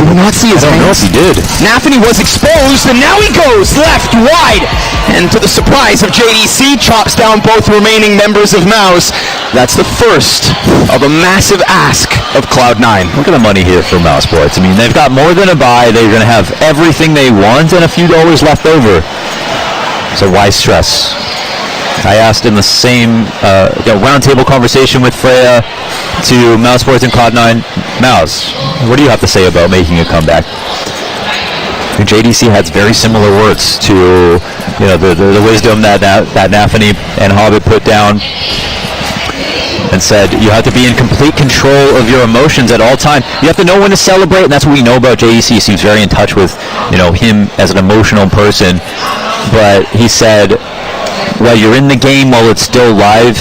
Did we not see his I don't know if he did. Nafany was exposed, and now he goes left, wide. And to the surprise of JDC, chops down both remaining members of MOUZ. That's the first of a massive ask of Cloud9. Look at the money here for MOUZ Sports. I mean, they've got more than a buy. They're gonna have everything they want and a few dollars left over. So why stress? I asked in the same roundtable conversation with Freya to MOUZ Sports and Cloud9, MOUZ, what do you have to say about making a comeback? And JDC has very similar words to the wisdom that Nafany and Hobbit put down, and said you have to be in complete control of your emotions at all times. You have to know when to celebrate, and that's what we know about JDC. He seems very in touch with him as an emotional person, but he said, while you're in the game, while it's still live,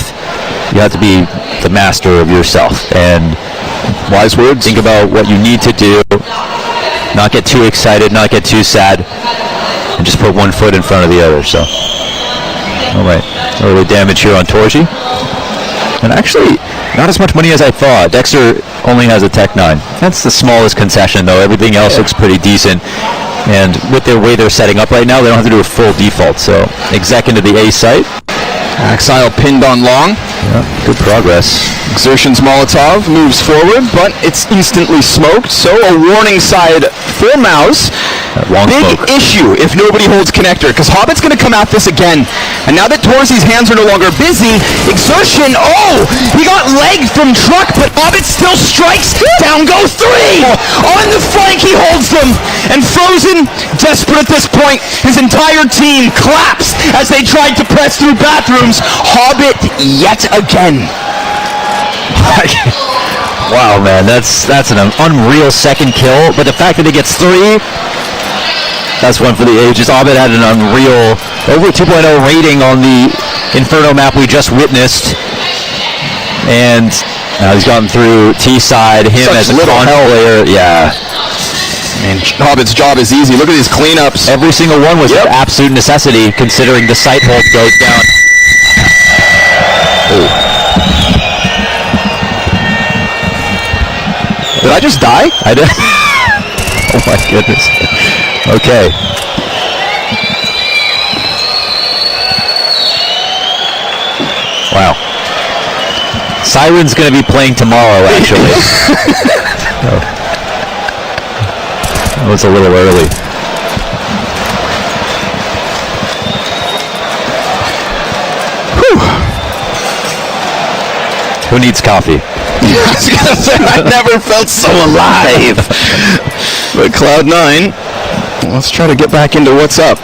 you have to be the master of yourself. And wise words. Think about what you need to do. Not get too excited, not get too sad, and just put one foot in front of the other. So, all right, early damage here on Torzy. And actually, not as much money as I thought. Dexter only has a Tech 9. That's the smallest concession, though. Everything else looks pretty decent. And with the way they're setting up right now, they don't have to do a full default. So, exec into the A site. Axile pinned on long. Yeah, good progress. Exertion's Molotov moves forward, but it's instantly smoked. So a warning side for MOUZ. Big issue if nobody holds connector, because Hobbit's going to come at this again. And now that Torzy's hands are no longer busy, Exertion, he got legged from truck, but Hobbit still strikes. Down go 3. On the flank, he holds them. And Frozen, desperate at this point, his entire team collapsed as they tried to press through bathrooms. Hobbit yet again. Wow, man, that's an unreal second kill. But the fact that he gets 3, that's one for the ages. Hobbit had an unreal over 2.0 rating on the Inferno map we just witnessed. And now he's gotten through T-side. Him Such as a little player, yeah. Man, Hobbit's job is easy. Look at these cleanups. Every single one was an absolute necessity, considering the sight hold goes down. Did I just die? I did. Oh my goodness. Okay. Wow. Siren's going to be playing tomorrow, actually. That was a little early. Who needs coffee? I was gonna say, I never felt so alive. But Cloud9, let's try to get back into what's up.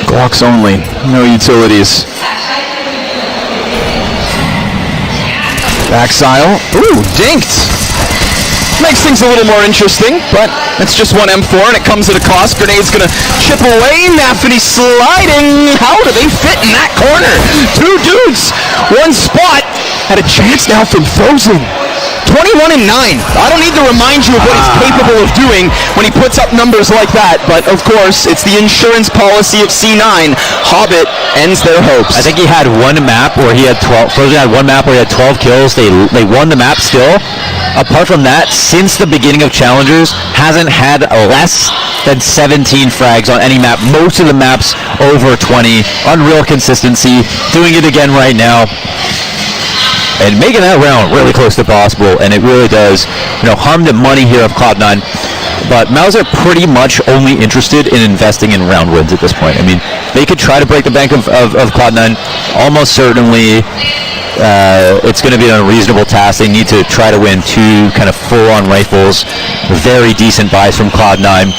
Glocks only, no utilities. Axile, dinked. Makes things a little more interesting, but that's just one M4, and it comes at a cost. Grenade's gonna chip away. Nafany sliding. How do they fit in that corner? Two dudes, one spot. Had a chance now from Frozen. 21 and 9. I don't need to remind you of what he's capable of doing when he puts up numbers like that, but of course, it's the insurance policy of C9. Hobbit ends their hopes. I think he had one map where he had 12. Frozen had one map where he had 12 kills. They won the map still. Apart from that, since the beginning of Challengers, hasn't had less than 17 frags on any map. Most of the maps over 20. Unreal consistency. Doing it again right now. And making that round really close to possible, and it really does, harm the money here of Cloud9. But MOUZ are pretty much only interested in investing in round wins at this point. I mean, they could try to break the bank of Cloud9. Almost certainly, it's going to be an unreasonable task. They need to try to win two kind of full-on rifles. Very decent buys from Cloud9.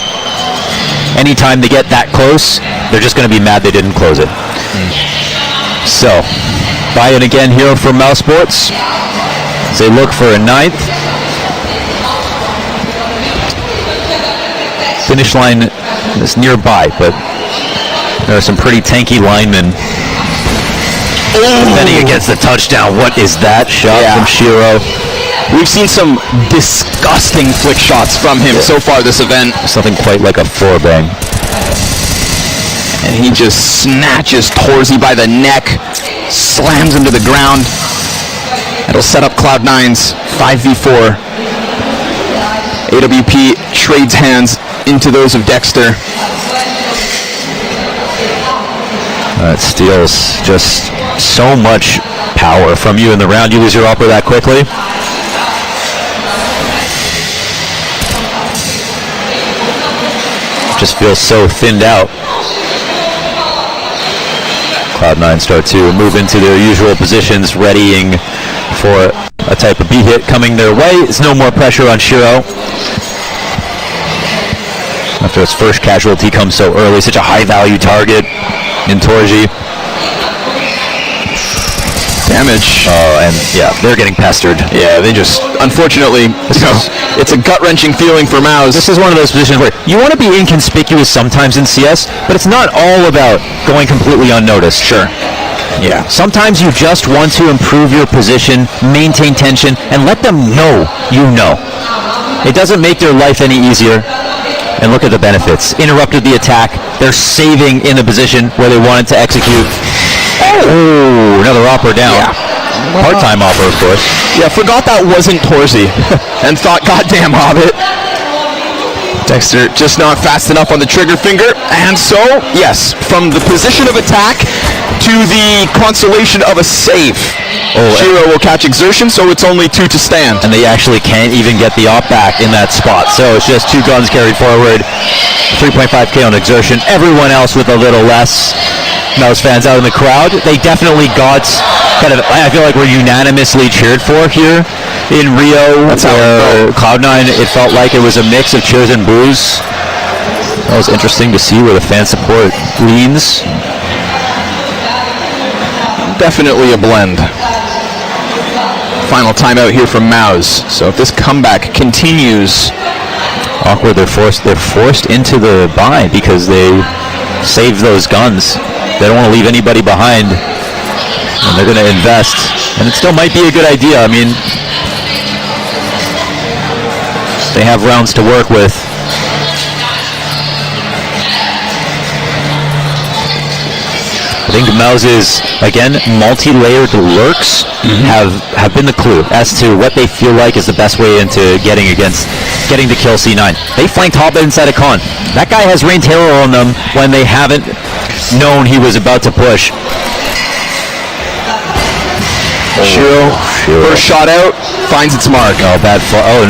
Anytime they get that close, they're just going to be mad they didn't close it. So, buy-in again here for MOUZ Sports as they look for a 9th. Finish line is nearby, but there are some pretty tanky linemen defending against the touchdown. What is that shot from Shiro? We've seen some disgusting flick shots from him so far this event. Something quite like a four-bang. And he just snatches Torzy by the neck, slams him to the ground. It'll set up Cloud9's 5v4. AWP trades hands into those of Dexter. It steals just so much power from you in the round. You lose your upper that quickly. Just feels so thinned out. Cloud9 start to move into their usual positions, readying for a type of B-hit coming their way. There's no more pressure on Shiro. After his first casualty comes so early, such a high-value target in Torji. Damage. And yeah, they're getting pestered. Yeah, they just, unfortunately, it's a gut-wrenching feeling for MOUZ. This is one of those positions where you want to be inconspicuous sometimes in CS, but it's not all about going completely unnoticed. Sure. Yeah. Sometimes you just want to improve your position, maintain tension, and let them know you know. It doesn't make their life any easier. And look at the benefits. Interrupted the attack. They're saving in the position where they wanted to execute. Oh, another opera down. Yeah. Part-time opera, of course. Yeah, forgot that wasn't Torzy. And thought, goddamn Hobbit. Dexter just not fast enough on the trigger finger. And so, yes, from the position of attack to the consolation of a save. Shiro will catch exertion, so it's only 2 to stand. And they actually can't even get the op back in that spot. So it's just 2 guns carried forward. 3.5k on exertion. Everyone else with a little less. MOUZ fans out in the crowd. They definitely got I feel like we're unanimously cheered for here in Rio. That's how Cloud9, it felt like it was a mix of cheers and boos. That was interesting to see where the fan support leans. Definitely a blend. Final timeout here from MOUZ. So if this comeback continues, awkward. They're forced into the buy because they saved those guns. They don't want to leave anybody behind, and they're going to invest. And it still might be a good idea. I mean, they have rounds to work with. I think MOUZ's, again, multi-layered lurks have been the clue as to what they feel like is the best way into getting to kill C9. They flanked Hobbit inside a con. That guy has rain terror on them when they haven't known he was about to push. Shiro, first shot out, finds its mark. Oh, bad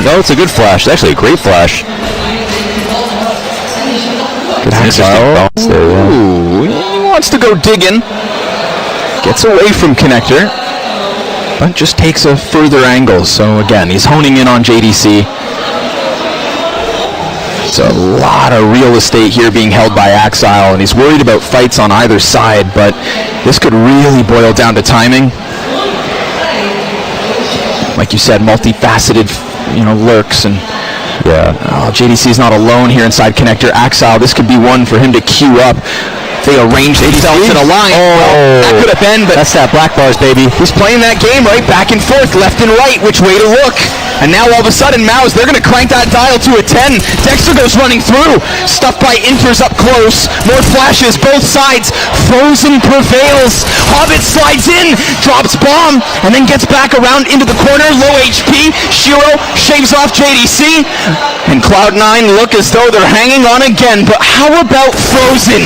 no, it's a good flash. It's actually a great flash. Good bounce there, yeah. Ooh, he wants to go digging. Gets away from Connector, but just takes a further angle. So again, he's honing in on JDC. It's a lot of real estate here being held by Axile, and he's worried about fights on either side, but this could really boil down to timing. Like you said, multifaceted lurks and. Yeah. JDC's not alone here inside connector. Axile, this could be one for him to queue up. They arrange themselves in a line. Oh, that could have been, but that's that black bars, baby. he's playing that game right back and forth, left and right, which way to look. And now all of a sudden, MOUZ, they're going to crank that dial to a 10. Dexter goes running through. Stuffed by Inters up close. More flashes, both sides. Frozen prevails. Hobbit slides in, drops bomb, and then gets back around into the corner. Low HP. Shiro shaves off JDC. And Cloud9 look as though they're hanging on again. But how about Frozen?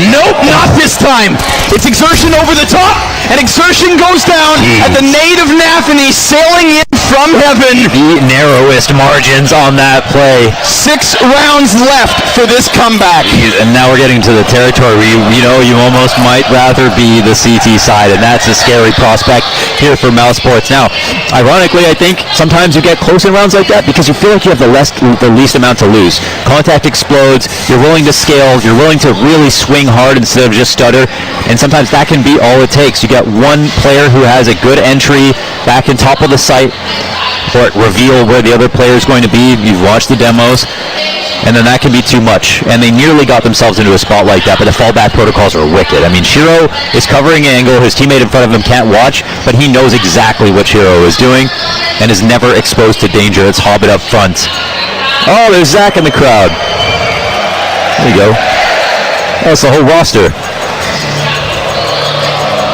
Nope, not this time. It's Exertion over the top, and Exertion goes down at the nade of Nafany, sailing in from heaven. The narrowest margins on that play. 6 rounds left for this comeback. And now we're getting to the territory where you almost might rather be the CT side, and that's a scary prospect here for MOUZ Sports. Now, ironically, I think sometimes you get close in rounds like that because you feel like you have the least amount to lose. Contact explodes, you're willing to scale, you're willing to really swing hard instead of just stutter, and sometimes that can be all it takes. You get one player who has a good entry back in top of the site, or reveal where the other player is going to be. You've watched the demos, and then that can be too much. And they nearly got themselves into a spot like that, but the fallback protocols are wicked. I mean, Shiro is covering angle. His teammate in front of him can't watch, but he knows exactly what Shiro is doing and is never exposed to danger. It's Hobbit up front. Oh, there's Zach in the crowd. There you go. That's the whole roster.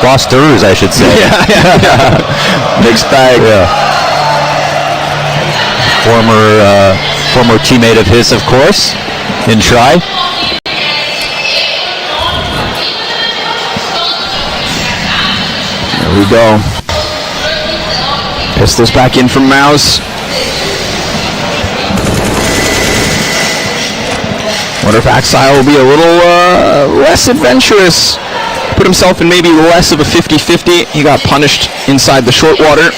Rosters, I should say. Yeah. Mixed bag. Yeah. Former teammate of his, of course, in Try. There we go. Pistols back in from MOUZ. Wonder if Axile will be a little less adventurous. Put himself in maybe less of a 50-50. He got punished inside the short water.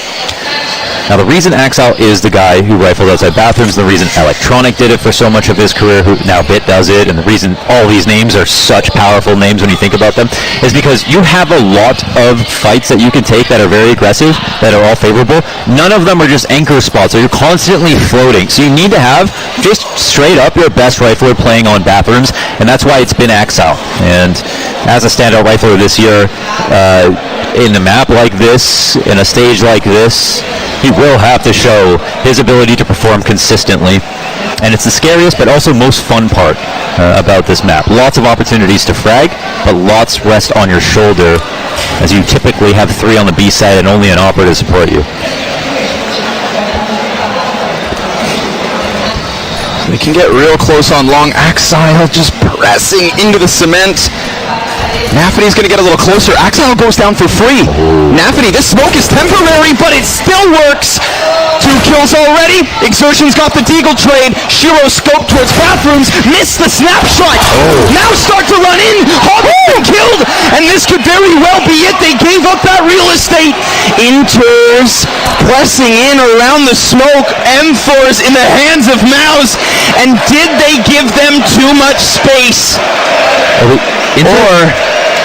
Now, the reason Axile is the guy who rifled outside bathrooms, the reason Electronic did it for so much of his career, who now Bit does it, and the reason all these names are such powerful names when you think about them, is because you have a lot of fights that you can take that are very aggressive, that are all favorable. None of them are just anchor spots, so you're constantly floating. So you need to have just straight up your best rifler playing on bathrooms, and that's why it's been Axile. And as a standout rifler this year, in a map like this, in a stage like this, he will have to show his ability to perform consistently. And it's the scariest but also most fun part about this map. Lots of opportunities to frag, but lots rest on your shoulder, as you typically have 3 on the B side and only an Opera to support you. They can get real close on long. Axile just pressing into the cement. Nafany's going to get a little closer. Axile goes down for free. Nafany, this smoke is temporary, but it still works. 2 kills already. Exertion's got the Deagle trade. Shiro scoped towards bathrooms. Missed the snapshot. Now start to run in. Hobbit killed. And this could very well be it. They gave up that real estate. Inters pressing in around the smoke. M4s in the hands of MOUZ. And did they give them too much space? Or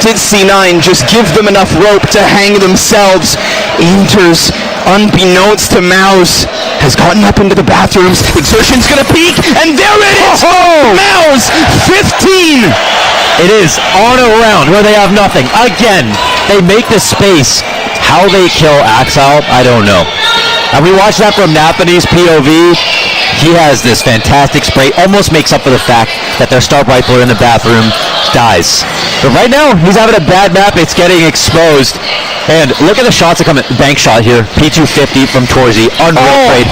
did C9 just give them enough rope to hang themselves? Inters, unbeknownst to MOUZ, has gotten up into the bathrooms. Exertion's gonna peek, and there it is! MOUZ, 15! It is on a round where they have nothing. Again, they make the space. How they kill Axile, I don't know. And we watched that from Nafany's POV. He has this fantastic spray, almost makes up for the fact that their star rifler in the bathroom dies. But right now, he's having a bad map. It's getting exposed. And look at the shots that come in. Bank shot here. P250 from Torzi. Unreal trade.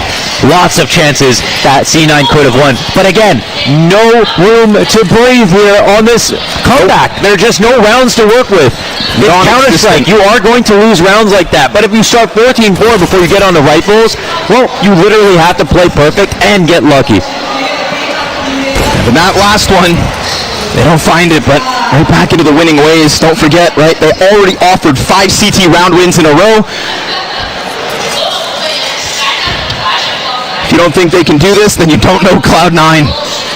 Lots of chances that C9 could have won. But again, no room to breathe here on this comeback. There are just no rounds to work with. In Counter-Strike, you are going to lose rounds like that. But if you start 14-4 before you get on the rifles, well, you literally have to play perfect and get lucky. And that last one, they don't find it, but right back into the winning ways. Don't forget, right, they already offered 5 CT round wins in a row. If you don't think they can do this, then you don't know Cloud9.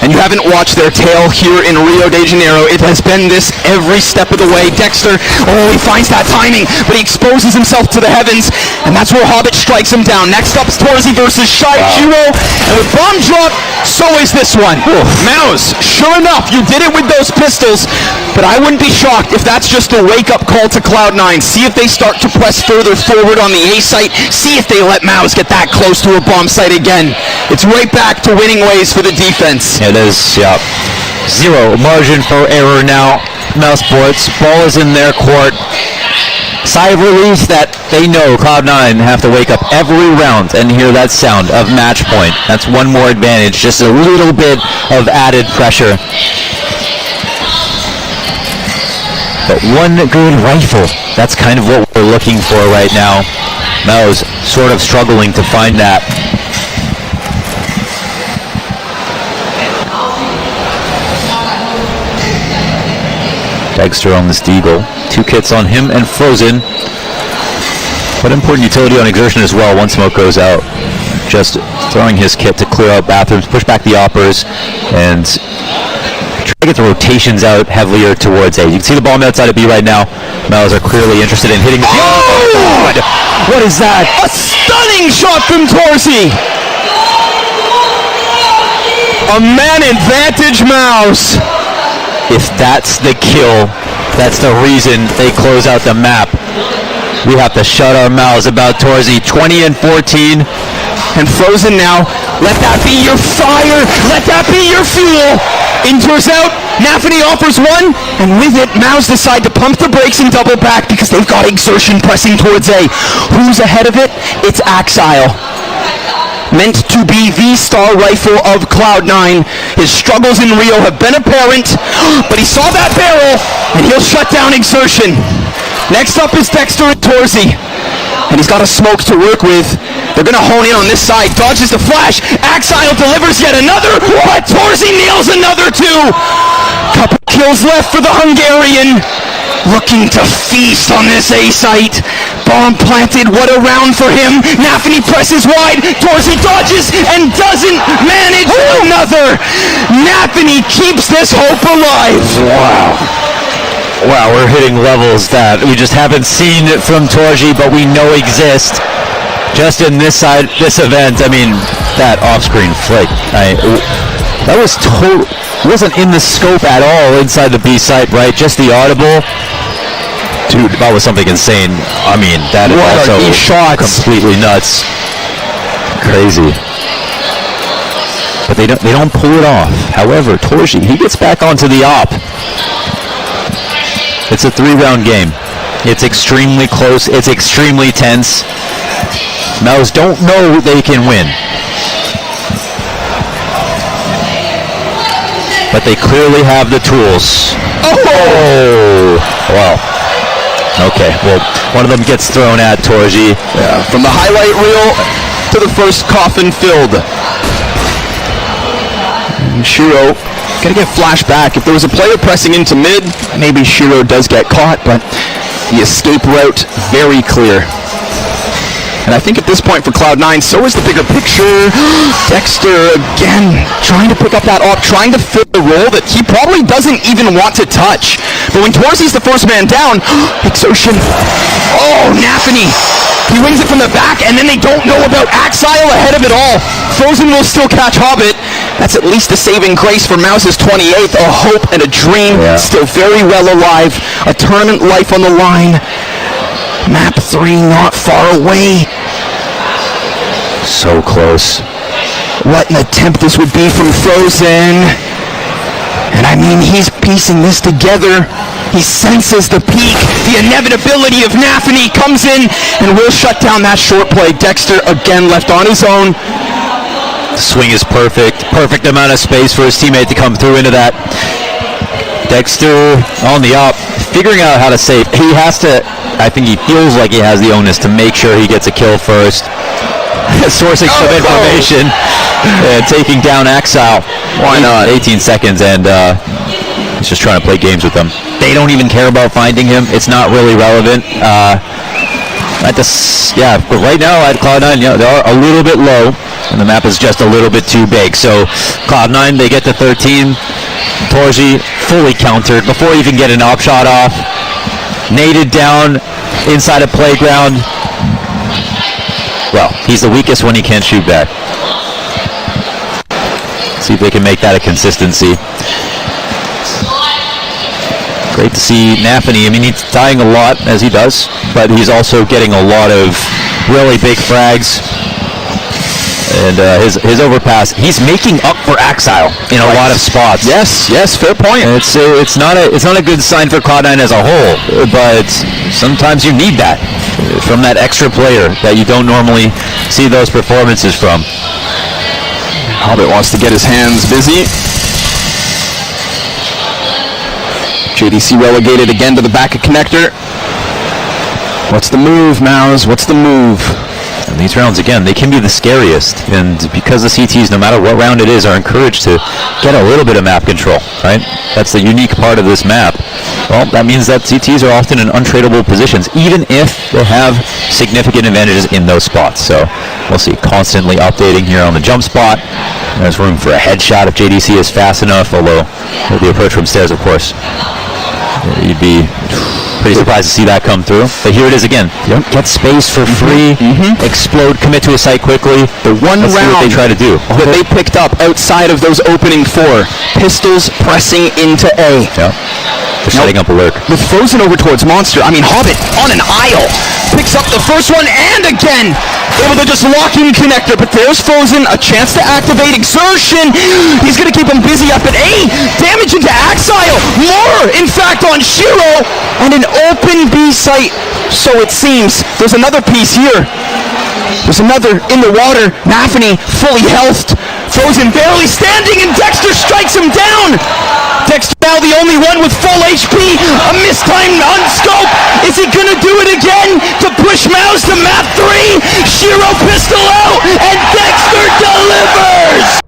and you haven't watched their tale here in Rio de Janeiro, it has been this every step of the way. Dexter, he finds that timing, but he exposes himself to the heavens, and that's where Hobbit strikes him down. Next up is Torzi versus Shiro, and with bomb drop, so is this one. MOUZ, sure enough, you did it with those pistols, but I wouldn't be shocked if that's just a wake-up call to Cloud9. See if they start to press further forward on the A site. See if they let MOUZ get that close to a bomb site again. It's right back to winning ways for the defense. It is, yeah. Zero margin for error now. MOUZ Sports, ball is in their court. Sigh of relief that they know Cloud9 have to wake up every round and hear that sound of match point. That's one more advantage, just a little bit of added pressure. But one good rifle, that's kind of what we're looking for right now. MOUZ sort of struggling to find that. Dexter on the Steagle. 2 kits on him and Frozen. But important utility on Exertion as well once smoke goes out. Just throwing his kit to clear out bathrooms, push back the oppers, and try to get the rotations out heavier towards A. You can see the bomb outside of B right now. MOUZ are clearly interested in hitting the God! What is that? A stunning shot from Torzi! A man advantage, MOUZ! If that's the kill, that's the reason they close out the map. We have to shut our mouths about Torzi. 20 and 14. And Frozen now, let that be your fire, let that be your fuel. Indoors out, Nafany offers one, and with it, MOUZ decide to pump the brakes and double back because they've got Exertion pressing towards A. Who's ahead of it? It's Axile. Meant to be the star rifle of Cloud9. His struggles in Rio have been apparent, but he saw that barrel, and he'll shut down Exertion. Next up is Dexter and Torzi, and he's got a smoke to work with. They're going to hone in on this side. Dodges the flash. Axile delivers yet another, but Torzi nails another 2. Couple kills left for the Hungarian. Looking to feast on this A site. Bomb planted, what a round for him. Nafany presses wide. Torzi dodges and doesn't manage another. Nafany keeps this hope alive. Wow, we're hitting levels that we just haven't seen from Torzi, but we know exist. Just in this event, I mean, that off-screen flick. That was wasn't in the scope at all inside the B site, right? Just the audible. Dude, that was something insane. I mean, that is also completely nuts. Crazy. But they don't pull it off. However, Torzi, he gets back onto the op. It's a 3-round game. It's extremely close. It's extremely tense. MOUZ don't know they can win. But they clearly have the tools. Oh! Well. Okay, well, one of them gets thrown at Torzi. Yeah, from the highlight reel to the first coffin filled. And Shiro gotta get flashed back. If there was a player pressing into mid, maybe Shiro does get caught, but the escape route very clear. And I think at this point for Cloud9, so is the bigger picture. Dexter, again, trying to pick up that op, trying to fill the role that he probably doesn't even want to touch. But when Torzi's the first man down, Exertion, Nafany. He wins it from the back, and then they don't know about Axile ahead of it all. Frozen will still catch Hobbit. That's at least a saving grace for MOUZ's 28th. A hope and a dream, still very well alive. A tournament life on the line. Map 3 not far away. So close. What an attempt this would be from Frozen. And I mean, he's piecing this together. He senses the peak. The inevitability of Nafany comes in and will shut down that short play. Dexter again left on his own. The swing is perfect. Perfect amount of space for his teammate to come through into that. Dexter on the op, figuring out how to save. He has to, I think he feels like he has the onus to make sure he gets a kill first. Sourcing some information and taking down Axile. Why not? 18 seconds, and he's just trying to play games with them. They don't even care about finding him. It's not really relevant. But right now at Cloud9, they are a little bit low. and the map is just a little bit too big. So Cloud9, they get to 13. Torji fully countered before even getting an op shot off. Naded down inside a playground. Well, he's the weakest when he can't shoot back. See if they can make that a consistency. Great to see Nafany. I mean, he's dying a lot, as he does, but he's also getting a lot of really big frags. And his overpass, he's making up for Axile in a lot of spots. Yes, fair point. And it's not a good sign for Cloud9 as a whole, but sometimes you need that from that extra player that you don't normally see those performances from. Hobbit wants to get his hands busy. JDC relegated again to the back of connector. What's the move, MOUZ? What's the move? And these rounds, again, they can be the scariest, and because the CTs, no matter what round it is, are encouraged to get a little bit of map control, right? That's the unique part of this map. Well, that means that CTs are often in untradeable positions, even if they have significant advantages in those spots. So we'll see, constantly updating here on the jump spot. There's room for a headshot if JDC is fast enough, although with the approach from stairs, of course, you'd be pretty surprised to see that come through. But here it is again. Yep. Get space for free, explode, commit to a site quickly. The one Let's see round what they try to do. that they picked up outside of those opening four, pistols pressing into A. Yeah. They're setting up a lurk. With Frozen over towards Monster, I mean Hobbit on an aisle, picks up the first one and again able to just lock in connector, but there's Frozen, a chance to activate exertion. He's going to keep him busy up at A. Damage into Axile, more in fact on Shiro, and an open B site, so it seems. There's another piece here. There's another in the water. Nafany fully healthed. Frozen barely standing, and Dexter strikes him down. Dexter now the only one with full HP. A mistimed unscope. Is he gonna do it again to push MOUZ to map 3? Shiro pistol out, and Dexter delivers!